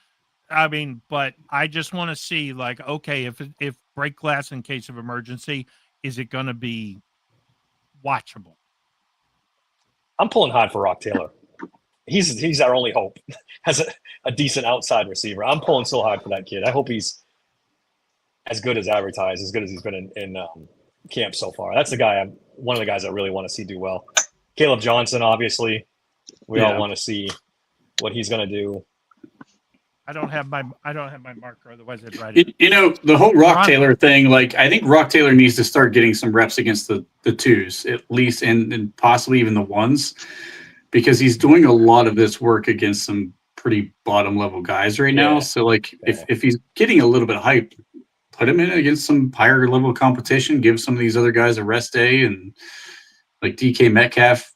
I mean, but I just want to see, like, okay, if break glass in case of emergency, is it going to be watchable? I'm pulling hard for Rock Taylor. He's our only hope as a decent outside receiver. I'm pulling so hard for that kid. I hope he's as good as advertised, as good as he's been in camp so far. That's one of the guys I really want to see do well. Caleb Johnson, obviously, we all want to see what he's going to do. I don't have my marker. Otherwise, I'd write it. You know, the whole Rock Ron- Taylor thing, like, I think Rock Taylor needs to start getting some reps against the twos, at least, and possibly even the ones, because he's doing a lot of this work against some pretty bottom level guys right now. Yeah. So, like, if he's getting a little bit of hype, put him in against some higher level competition, give some of these other guys a rest day, and like DK Metcalf,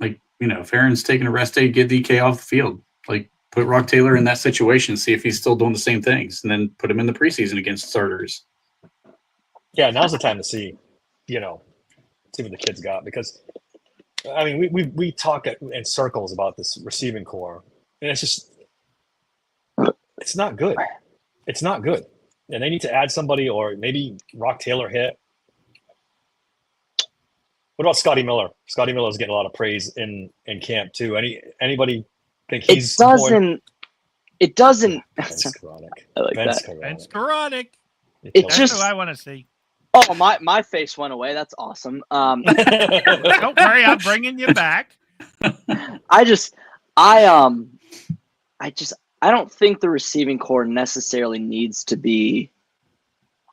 like, you know, if Aaron's taking a rest day, get DK off the field. Like, put Rock Taylor in that situation, see if he's still doing the same things, and then put him in the preseason against starters. Yeah, now's the time to see, see what the kids got, because I mean we talk in circles about this receiving core, and it's not good. It's not good, and they need to add somebody, or maybe Rock Taylor hit. What about Scotty Miller? Scotty Miller's getting a lot of praise in camp too. Anybody think he's It doesn't. Vince Koronic. I like Vince that. Vince Koronic. It That's just. who I want to see. Oh, my face went away. That's awesome. Don't worry, I'm bringing you back. I don't think the receiving core necessarily needs to be.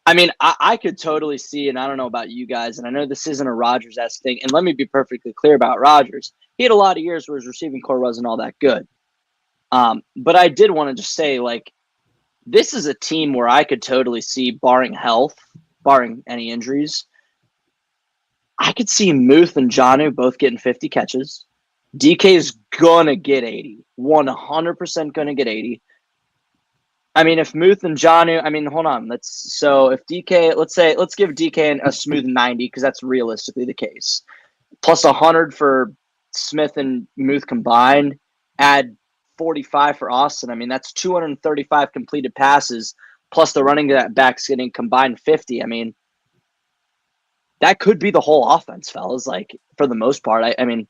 I mean, I could totally see, and I don't know about you guys, and I know this isn't a Rodgers-esque thing, and let me be perfectly clear about Rodgers. He had a lot of years where his receiving core wasn't all that good. But I did want to just say, like, this is a team where I could totally see, barring any injuries, I could see Muth and Jonnu both getting 50 catches. DK is gonna get 80, 100% gonna get 80. I mean, if Muth and Jonnu, I mean, hold on. If DK, let's give DK a smooth 90, because that's realistically the case. Plus 100 for Smith and Muth combined. Add 45 for Austin. I mean, that's 235 completed passes, plus the running backs getting combined 50. I mean, that could be the whole offense, fellas. Like, for the most part, I mean,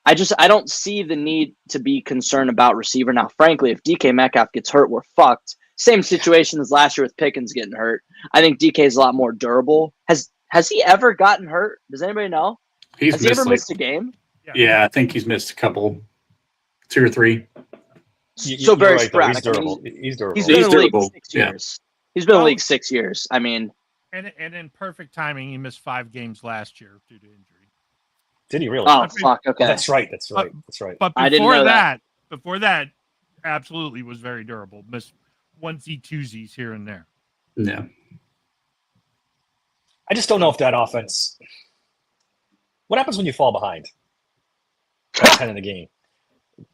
I don't see the need to be concerned about receiver. Now, frankly, if DK Metcalf gets hurt, we're fucked. Same situation as last year with Pickens getting hurt. I think DK is a lot more durable. Has he ever gotten hurt? Does anybody know? Has he ever missed a game? Yeah, I think he's missed a couple, 2 or 3. So very right, sporadic. he's durable. He's durable. He's been in the league durable. 6 years. He's been in the league 6 years. I mean, And in perfect timing, he missed 5 games last year due to injury. Did he really? oh fuck. Okay. That's right. That's right. But I didn't before know before that, absolutely was very durable. Missed onesie twosies here and there. Yeah. I just don't know if that offense. What happens when you fall behind? 10 in the game.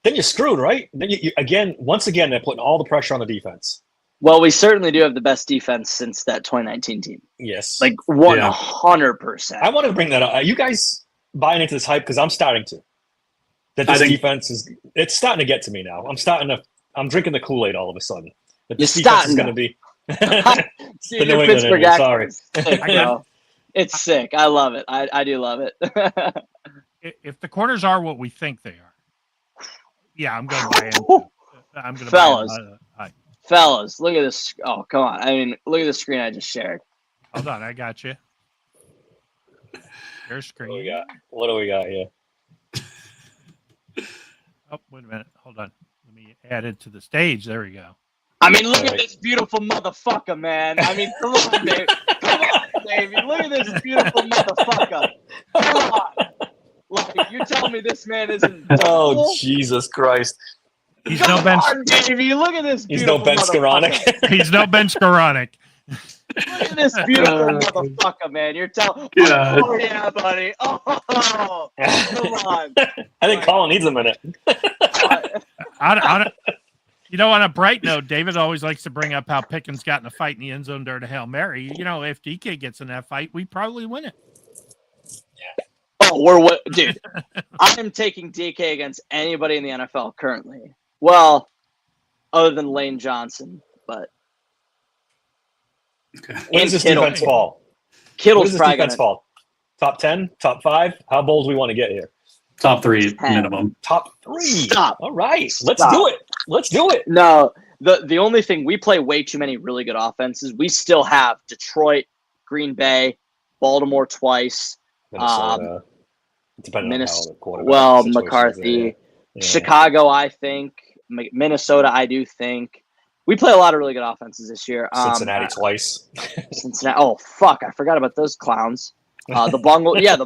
Then you're screwed, right? Then once again, they're putting all the pressure on the defense. Well, we certainly do have the best defense since that 2019 team. Yes. Like 100%. I wanted to bring that up. Are you guys buying into this hype? Because I'm starting to. That this defense it's starting to get to me now. I'm drinking the Kool-Aid all of a sudden. That this defense is going to be. See, the New your England Pittsburgh Indians, accent sorry. is sick, bro. It's sick. I love it. I do love it. If the corners are what we think they are, yeah, I'm going to buy in. I'm going to Fellas. buy in. Fellas, look at this. Oh, come on. I mean, look at the screen I just shared. Hold on, I got you. Your screen. What do we got here? Oh, wait a minute. Hold on. Let me add it to the stage. There we go. I mean, look at this beautiful motherfucker, man. I mean, come on, Dave. Come on, Davey. Look at this beautiful motherfucker. Come on. Like, you're telling me this man isn't Oh, Jesus Christ. He's no Ben. Davey. Look at this He's beautiful no Ben Skoranek. He's no Ben Skoranek. Look at this beautiful motherfucker, man. You're telling. Yeah. Oh, yeah, buddy. Oh, come on. I think Colin needs a minute. On a bright note, David always likes to bring up how Pickens got in a fight in the end zone during a Hail Mary. You know, if DK gets in that fight, we probably win it. Oh, dude. I'm taking DK against anybody in the NFL currently. Well, other than Lane Johnson, but Where does this defense fall? Kittle's Where does this probably defense gonna fall? Top 10? Top 5? How bold do we want to get here? Top 3 10. minimum. Top 3. Stop. All right. Let's Stop. do it. Let's do it. No, the only thing, we play way too many really good offenses. We still have Detroit, Green Bay, Baltimore twice, Minnesota. Depending on how the quarterback well, situation is McCarthy, there. Yeah. Chicago, I think. Minnesota, I do think. We play a lot of really good offenses this year. Cincinnati twice. Cincinnati. Oh, fuck. I forgot about those clowns. The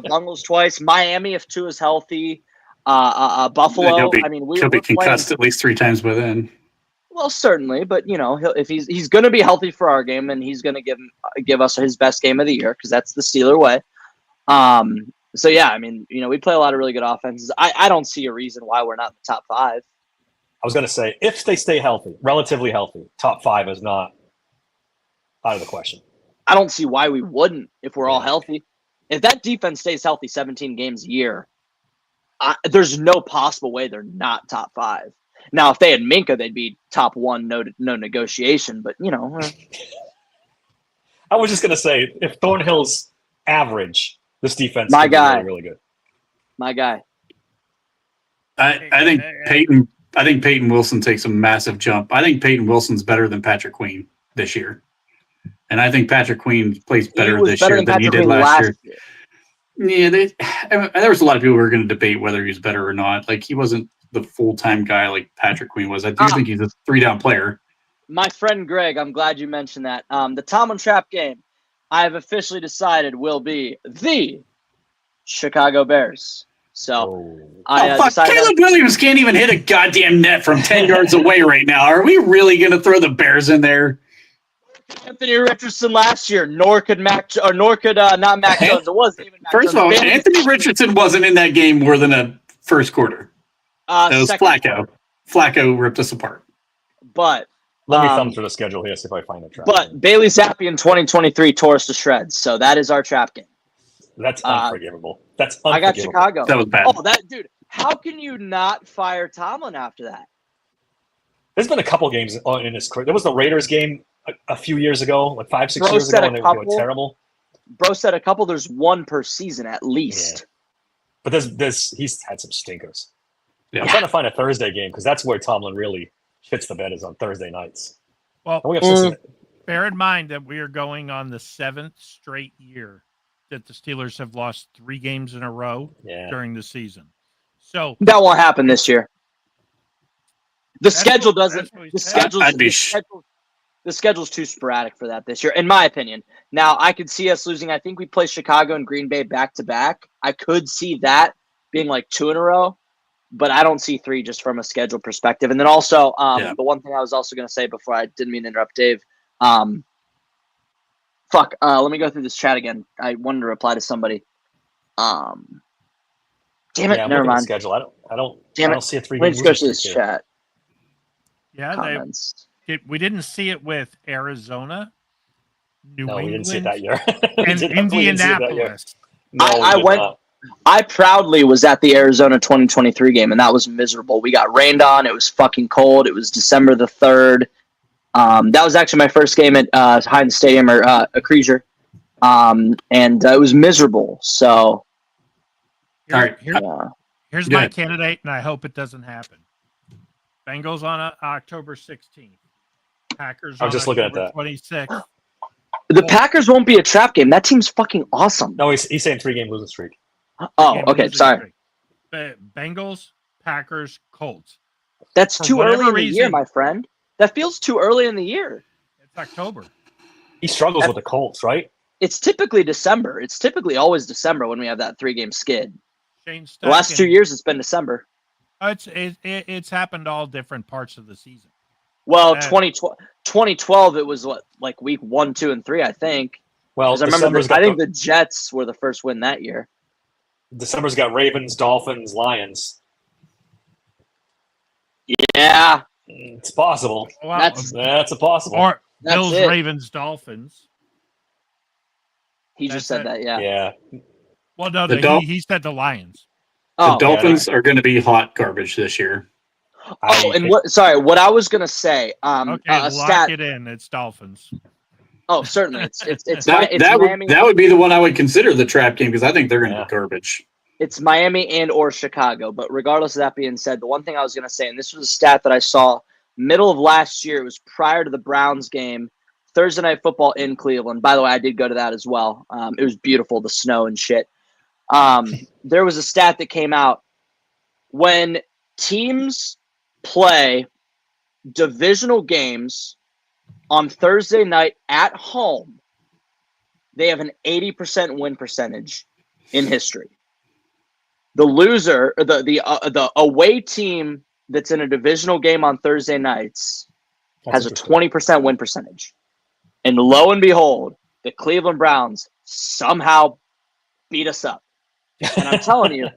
Bungles twice. Miami, if Tua's healthy. Buffalo. He'll be, we're concussed playing, at least 3 times by then. well, certainly, but if he's going to be healthy for our game, and he's going to give us his best game of the year because that's the Steeler way. So yeah, we play a lot of really good offenses. I don't see a reason why we're not in the top 5. I was going to say, if they stay healthy, relatively healthy, top 5 is not out of the question. I don't see why we wouldn't if we're all healthy. If that defense stays healthy 17 games a year, there's no possible way they're not top 5. Now, if they had Minka, they'd be top 1, no negotiation. But I was just going to say, if Thornhill's average, this defense My could be guy. really, really good. my guy. I think Peyton Wilson takes a massive jump. I think Peyton Wilson's better than Patrick Queen this year. And I think Patrick Queen plays better was this better year than than he Patrick did Queen last year. year. Yeah, there was a lot of people who were going to debate whether he's better or not. Like, he wasn't the full-time guy like Patrick Queen was. I do think he's a 3-down player. My friend Greg, I'm glad you mentioned that. The Tomlin Trap game, I have officially decided will be the Chicago Bears. So I fuck, decided Caleb Williams can't even hit a goddamn net from 10 yards away right now. Are we really going to throw the Bears in there? Anthony Richardson last year, nor could not Mac Jones. It wasn't even Mac First of Jones. all, Anthony Richardson wasn't in that game more than a first quarter. That was Flacco. Flacco ripped us apart. But Let me thumb through the schedule here, see if I find a trap. But Bailey Zappi in 2023 tore us to shreds. So that is our trap game. That's unforgivable. That's I got unforgivable. Chicago. That was bad. Oh, that dude. How can you not fire Tomlin after that? There's been a couple games in his career. There was the Raiders game a few years ago, like 5-6 Bro years said ago, a and they were couple. terrible. Bro said a couple. There's one per season at least. But he's had some stinkers. Yeah. I'm trying to find a Thursday game because that's where Tomlin really shits the bed, is on Thursday nights. Well, And we have Cincinnati. bear in mind that we are going on the 7th straight year that the Steelers have lost 3 games in a row during the season. So That won't happen this year. The That's schedule what- doesn't. that's what he The said. the schedule's too sporadic for that this year, in my opinion. Now I could see us losing. I think we play Chicago and Green Bay back to back. I could see that being like 2 in a row, but I don't see 3 just from a schedule perspective. And then also, the one thing I was also going to say before, I didn't mean to interrupt Dave. Let me go through this chat again. I wanted to reply to somebody. Damn it, I'm never looking at the mind. schedule. I don't Damn it. see a 3 Let me game just go to this here. chat. yeah, Comments. we didn't see it with Arizona, New No, we England, didn't see it that year. We and definitely didn't see it that year. Indianapolis. No, we I did went- not. I proudly was at the Arizona 2023 game, and that was miserable. We got rained on. It was fucking cold. It was December the 3rd. That was actually my first game at Heinz Stadium or Acrisure. And it was miserable. So, All right. Here's Go my ahead. candidate, and I hope it doesn't happen. Bengals on October 16th. Packers I on was just looking at October that. 26th. the Packers won't be a trap game. That team's fucking awesome. No, he's saying 3 game losing streak. Oh, Game okay. losing Sorry. streak. Bengals, Packers, Colts. That's For too whatever early in the year, reason- my friend. That feels too early in the year. It's October. He struggles with the Colts, right? It's typically December. It's typically always December when we have that 3-game skid. Shane The last 2 years, it's been December. It's happened all different parts of the season. Well, Uh, 2012, it was what, like week 1, 2, and 3, I think. Well, 'Cause I remember, December's got I think the Jets were the first win that year. December's got Ravens, Dolphins, Lions. Yeah, It's possible. Well, That's a possible. or That's Bills, it. Ravens, Dolphins. he just That's said it. that. Yeah. Yeah. Well, no, The Dol- he said the Lions. Oh, The Dolphins are going to be hot garbage this year. oh, and what? Sorry, what I was gonna say. Okay, A lock stat. it in. It's Dolphins. Oh, certainly. It's That Miami. would be the one I would consider the trap game because I think they're going to Yeah. be garbage. It's Miami and or Chicago. But regardless of that being said, the one thing I was going to say, and this was a stat that I saw middle of last year, it was prior to the Browns game, Thursday Night Football in Cleveland. By the way, I did go to that as well. It was beautiful, the snow and shit. There was a stat that came out when teams play divisional games on Thursday night at home, they have an 80% win percentage in history. The loser, the away team that's in a divisional game on Thursday nights has a 20% win percentage. And lo and behold, the Cleveland Browns somehow beat us up. And I'm telling you,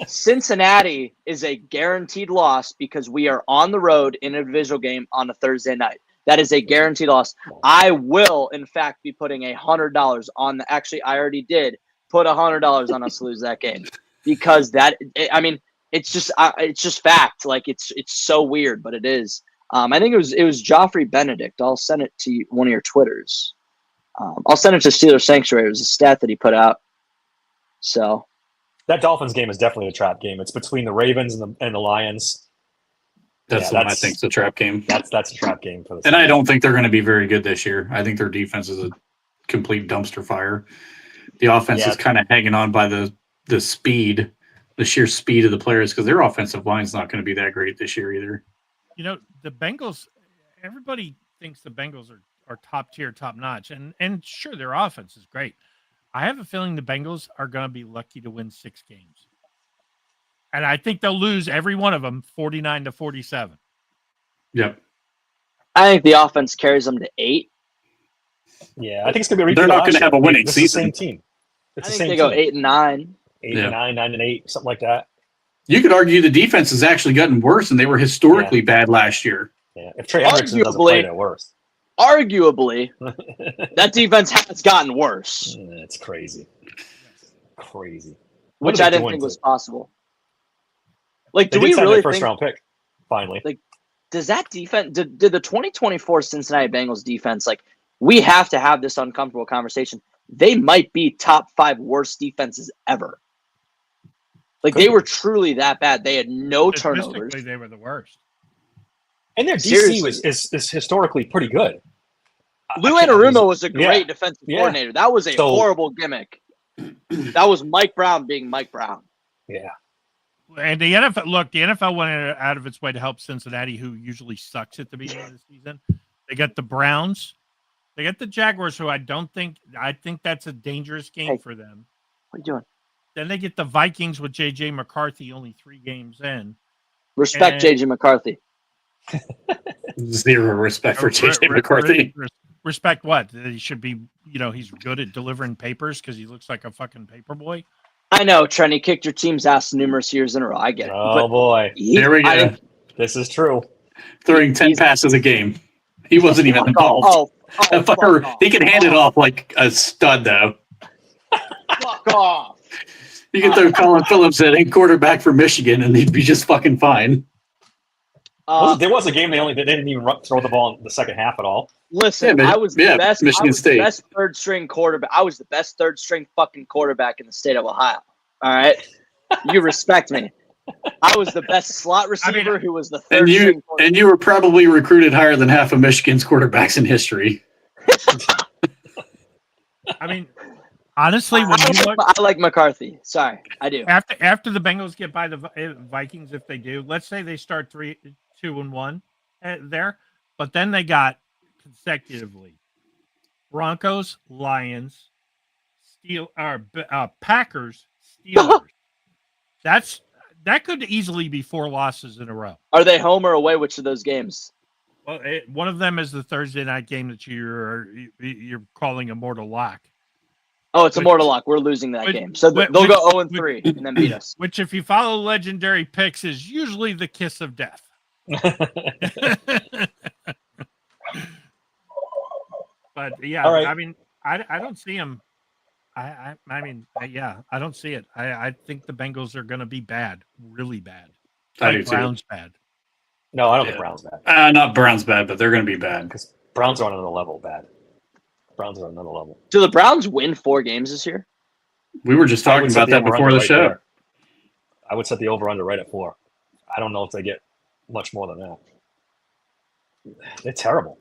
Cincinnati is a guaranteed loss because we are on the road in a divisional game on a Thursday night. That is a guaranteed loss. I will, in fact, be putting $100 on the. Actually, I already did put $100 on us to lose that game because it's just fact. Like it's so weird, but it is. I think it was Joffrey Benedict. I'll send it to one of your Twitters. I'll send it to Steelers Sanctuary. It was a stat that he put out. So that Dolphins game is definitely a trap game. It's between the Ravens and the Lions. That's the one I think is a trap game. That's a trap game for the. And I don't think they're going to be very good this year. I think their defense is a complete dumpster fire. The offense is kind of hanging on by the speed, the sheer speed of the players because their offensive line is not going to be that great this year either. You know, the Bengals, everybody thinks the Bengals are top tier, top notch. And sure, their offense is great. I have a feeling the Bengals are going to be lucky to win 6 games. And I think they'll lose every one of them 49-47. Yep. I think the offense carries them to 8. Yeah, I think it's going to be a repeat. They're not going to have a winning season. season. It's the same team. It's I the think same they go team. 8 and 9. 8 and 9, 9 and 8, something like that. You could argue the defense has actually gotten worse, and they were historically bad last year. Yeah, if Trey Hendrickson doesn't play, they're worse. Arguably, that defense has gotten worse. It's crazy. Crazy. Which I didn't think was possible. Like, do we really first think, round pick? Finally, like, does that defense? Did the 2024 Cincinnati Bengals defense? Like, we have to have this uncomfortable conversation. They might be top 5 worst defenses ever. Like, they were truly that bad. They had no turnovers. They were the worst. And their DC is historically pretty good. Lou Anarumo was a great defensive coordinator. That was a horrible gimmick. That was Mike Brown being Mike Brown. Yeah. And the NFL went out of its way to help Cincinnati, who usually sucks at the beginning of the season. They got the Browns. They got the Jaguars, who I think that's a dangerous game for them. What are you doing? Then they get the Vikings with J.J. McCarthy only 3 games in. Respect J.J. McCarthy. Zero respect for J.J. McCarthy. Respect what? That he should be, he's good at delivering papers because he looks like a fucking paper boy. I know, Trent. He kicked your team's ass numerous years in a row. I get it. Oh, boy. There we go. This is true. Throwing 10 passes a game. He wasn't even involved. That fucker, he can hand it off like a stud, though. Fuck off. You can throw Colin Phillips in quarterback for Michigan, and he'd be just fucking fine. There was a game they didn't even throw the ball in the second half at all. Listen, I was the best. Michigan State. The best third string quarterback. I was the best third string fucking quarterback in the state of Ohio. All right, you respect me. I was the best slot receiver who was the third string quarterback. And you were probably recruited higher than half of Michigan's quarterbacks in history. I mean, honestly, I like McCarthy. Sorry, I do. After the Bengals get by the Vikings, if they do, let's say they start 2-1 there, but then they got consecutively Broncos, Lions, Packers, Steelers. That could easily be 4 losses in a row. Are they home or away? Which of those games? Well, one of them is the Thursday night game that you're calling a mortal lock. Oh, it's a mortal lock. We're losing that game. So they'll go 0-3 and then beat us. Which, if you follow legendary picks, is usually the kiss of death. But yeah, all right. I mean, I don't see him. I don't see it. I think the Bengals are going to be bad, really bad. I do Browns too. bad. No, I don't think Browns bad. Not Browns bad, but they're going to be bad. Because Browns are on another level bad. Browns are on another level. Do the Browns win 4 games this year? We were just talking about that before the show. There. I would set the over-under right at 4. I don't know if they get much more than that. They're terrible.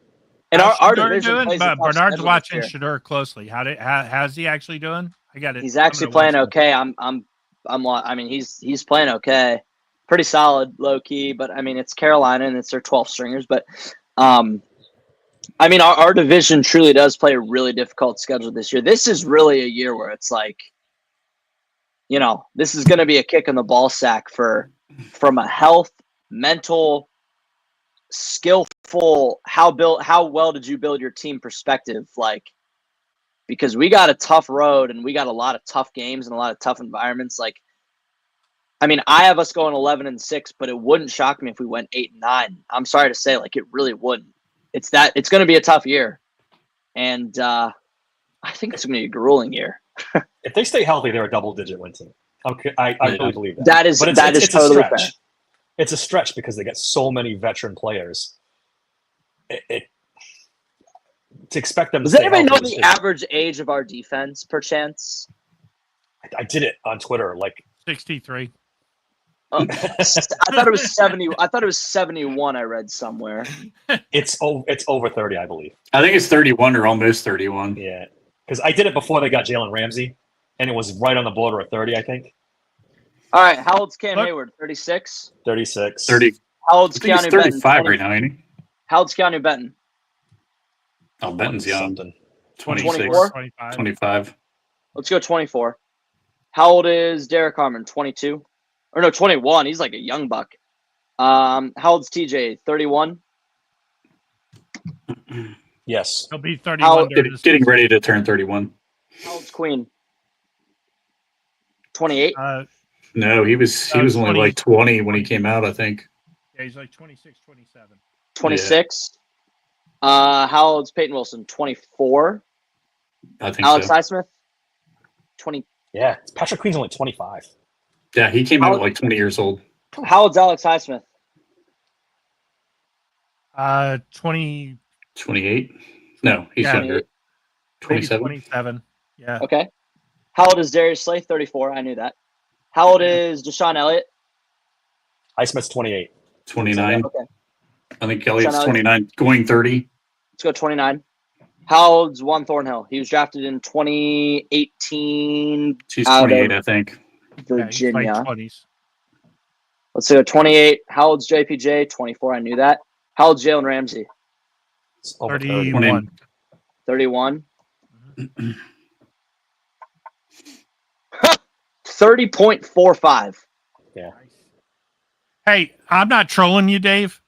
And our Shador division doing? plays a tough Bernard's schedule watching this year. Shador closely. How's he actually doing? I got it. He's actually playing okay. He's playing okay. pretty solid, low key. But I mean, it's Carolina and it's their 12 stringers. But I mean, our division truly does play a really difficult schedule this year. This is really a year where it's like, this is going to be a kick in the ball sack from a health, mental, skillful, how well did you build your team perspective, because we got a tough road and we got a lot of tough games and a lot of tough environments. I mean, I have us going 11-6, but it wouldn't shock me if we went 8-9. I'm sorry to say, it really wouldn't. It's going to be a tough year, and I think it's going to be a grueling year. If they stay healthy, they're a double-digit win team. I really believe that. That is it's totally a stretch. fair. It's a stretch because they get so many veteran players. To expect them. Does to stay anybody know healthy the average age of our defense, perchance? I did it on Twitter. 63. I thought it was 70. I thought it was 71. I read somewhere. It's over 30, I believe. I think it's 31 or almost 31. Yeah, because I did it before they got Jalen Ramsey, and it was right on the border of 30, I think. All right, how old's Cam Heyward? 36. 36. 30. How old's I think Keanu he's Benton? 35 right now, ain't he? How old's Keanu Benton? Oh, Benton's young. Something. 26, 24? 25. Let's go 24. How old is Derek Harmon? 22. Or no, 21. He's like a young buck. How old's TJ? 31. Yes. He'll be 31. during this Getting season. ready to turn 31. How old's Queen? 28. No, he was only 20. like 20 when he came out, I think. Yeah, he's like 26, 27. 26. How old's Peyton Wilson? 24. I think Alex so. Highsmith? 20. Yeah, Patrick Queen's only 25. Yeah, he came out at like 20 years old. How old's Alex Highsmith? 20. 28? No, he's Yeah. younger. Maybe 27? 27. Yeah. Okay. How old is Darius Slay? 34. I knew that. How old is Deshaun Elliott? Highsmith's 28. 29. Okay. I think Elliott's Elliott. 29, going 30. Let's go 29. How old's Juan Thornhill? He was drafted in 2018 She's out 28, of I think. Yeah, he's like Virginia. 20s. Let's go 28. How old's JPJ? 24. I knew that. How old's Jalen Ramsey? It's over 30. 31. 31. 30.45. Yeah. Hey, I'm not trolling you, Dave,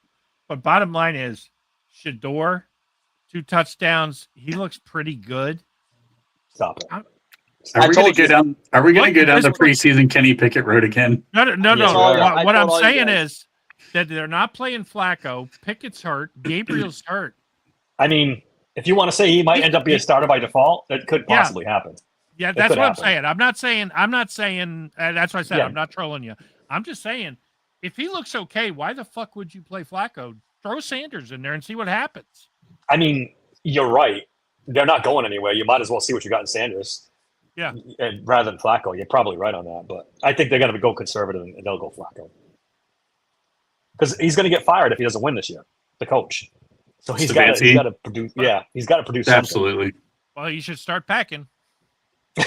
but bottom line is Shador, 2 touchdowns. He looks pretty good. Stop it. Are we going told to you. go down? Are we going to go down the Listen. preseason Kenny Pickett road again? No. Yes, sir. I What I'm told all you saying guys. is that they're not playing Flacco. Pickett's hurt. Gabriel's hurt. I mean, if you want to say he might end up being a starter by default, that could Yeah. possibly happen. Yeah, That that's could what I'm happen. saying. I'm not saying. That's what I said. Yeah. I'm not trolling you. I'm just saying, if he looks okay, why the fuck would you play Flacco? Throw Sanders in there and see what happens. I mean, you're right. They're not going anywhere. You might as well see what you got in Sanders. Yeah. And rather than Flacco, you're probably right on that. But I think they're going to go conservative and they'll go Flacco. Because he's going to get fired if he doesn't win this year, the coach. So he's got to produce. Yeah, he's got to produce something. Absolutely. Well, you should start packing.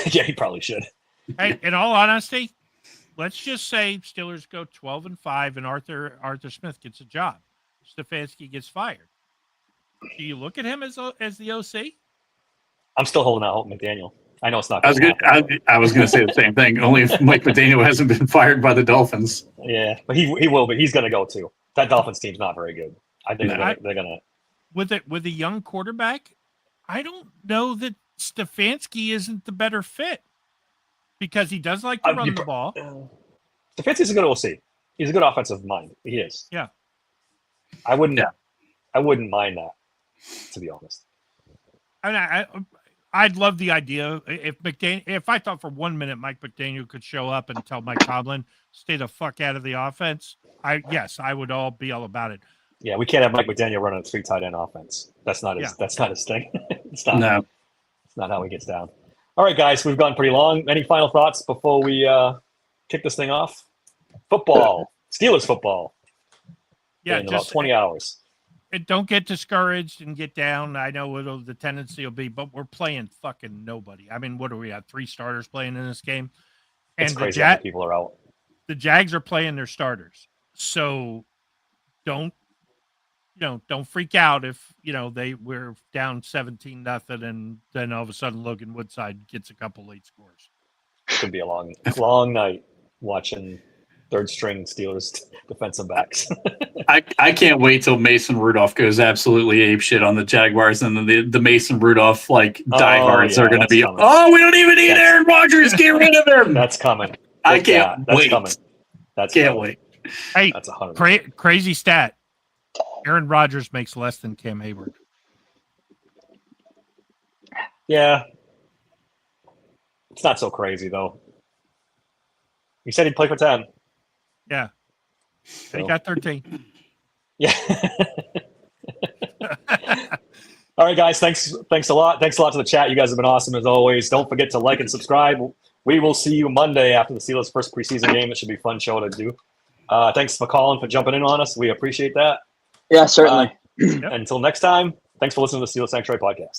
Yeah, he probably should. Hey, in all honesty, let's just say Steelers go 12-5 and Arthur Smith gets a job. Stefanski gets fired. Do you look at him as the OC? I'm still holding out hope McDaniel. I know it's not. I was going to say the same thing. Only if Mike McDaniel hasn't been fired by the Dolphins. Yeah, but he will. But he's going to go too. That Dolphins team's not very good. I think they're going to. With a young quarterback, I don't know that Stefanski isn't the better fit because he does like to run the ball. Stefanski's a good OC. He's a good offensive mind. He is. Yeah. I wouldn't mind that, to be honest. I'd love the idea if I thought for 1 minute Mike McDaniel could show up and tell Mike Tomlin stay the fuck out of the offense. I would be all about it. Yeah, we can't have Mike McDaniel running a 3 tight end offense. That's not his. That's not his thing. It's not. No. It's not how he gets down. All right, guys, we've gone pretty long. Any final thoughts before we kick this thing off? Football, Steelers football. Yeah, in about 20 hours. And don't get discouraged and get down. I know what the tendency will be, but we're playing fucking nobody. I mean, what do we have? 3 starters playing in this game, and It's crazy how many people are out. the Jags are playing their starters. So don't freak out if, we're down 17-0 and then all of a sudden Logan Woodside gets a couple late scores. Could be a long night watching third string Steelers defensive backs. I can't wait till Mason Rudolph goes absolutely apeshit on the Jaguars, and then the Mason Rudolph diehards are going to be, coming. oh, we don't even need Aaron Rodgers, get rid of him. That's coming. I can't That's wait. coming. That's Can't coming. wait. Hey, That's 100%. crazy stat. Aaron Rodgers makes less than Cam Heyward. Yeah. It's not so crazy, though. He said he'd play for 10. Yeah. So. He got 13. Yeah. All right, guys. Thanks a lot. Thanks a lot to the chat. You guys have been awesome as always. Don't forget to like and subscribe. We will see you Monday after the Steelers' first preseason game. It should be a fun show to do. Thanks for calling, for jumping in on us. We appreciate that. Yeah, certainly. Until next time, thanks for listening to the Steelers Sanctuary Podcast.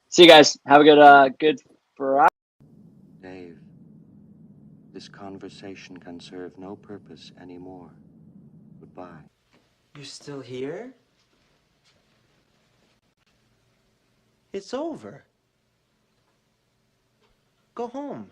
See you guys. Have a good Friday. Dave, this conversation can serve no purpose anymore. Goodbye. You're still here? It's over. Go home.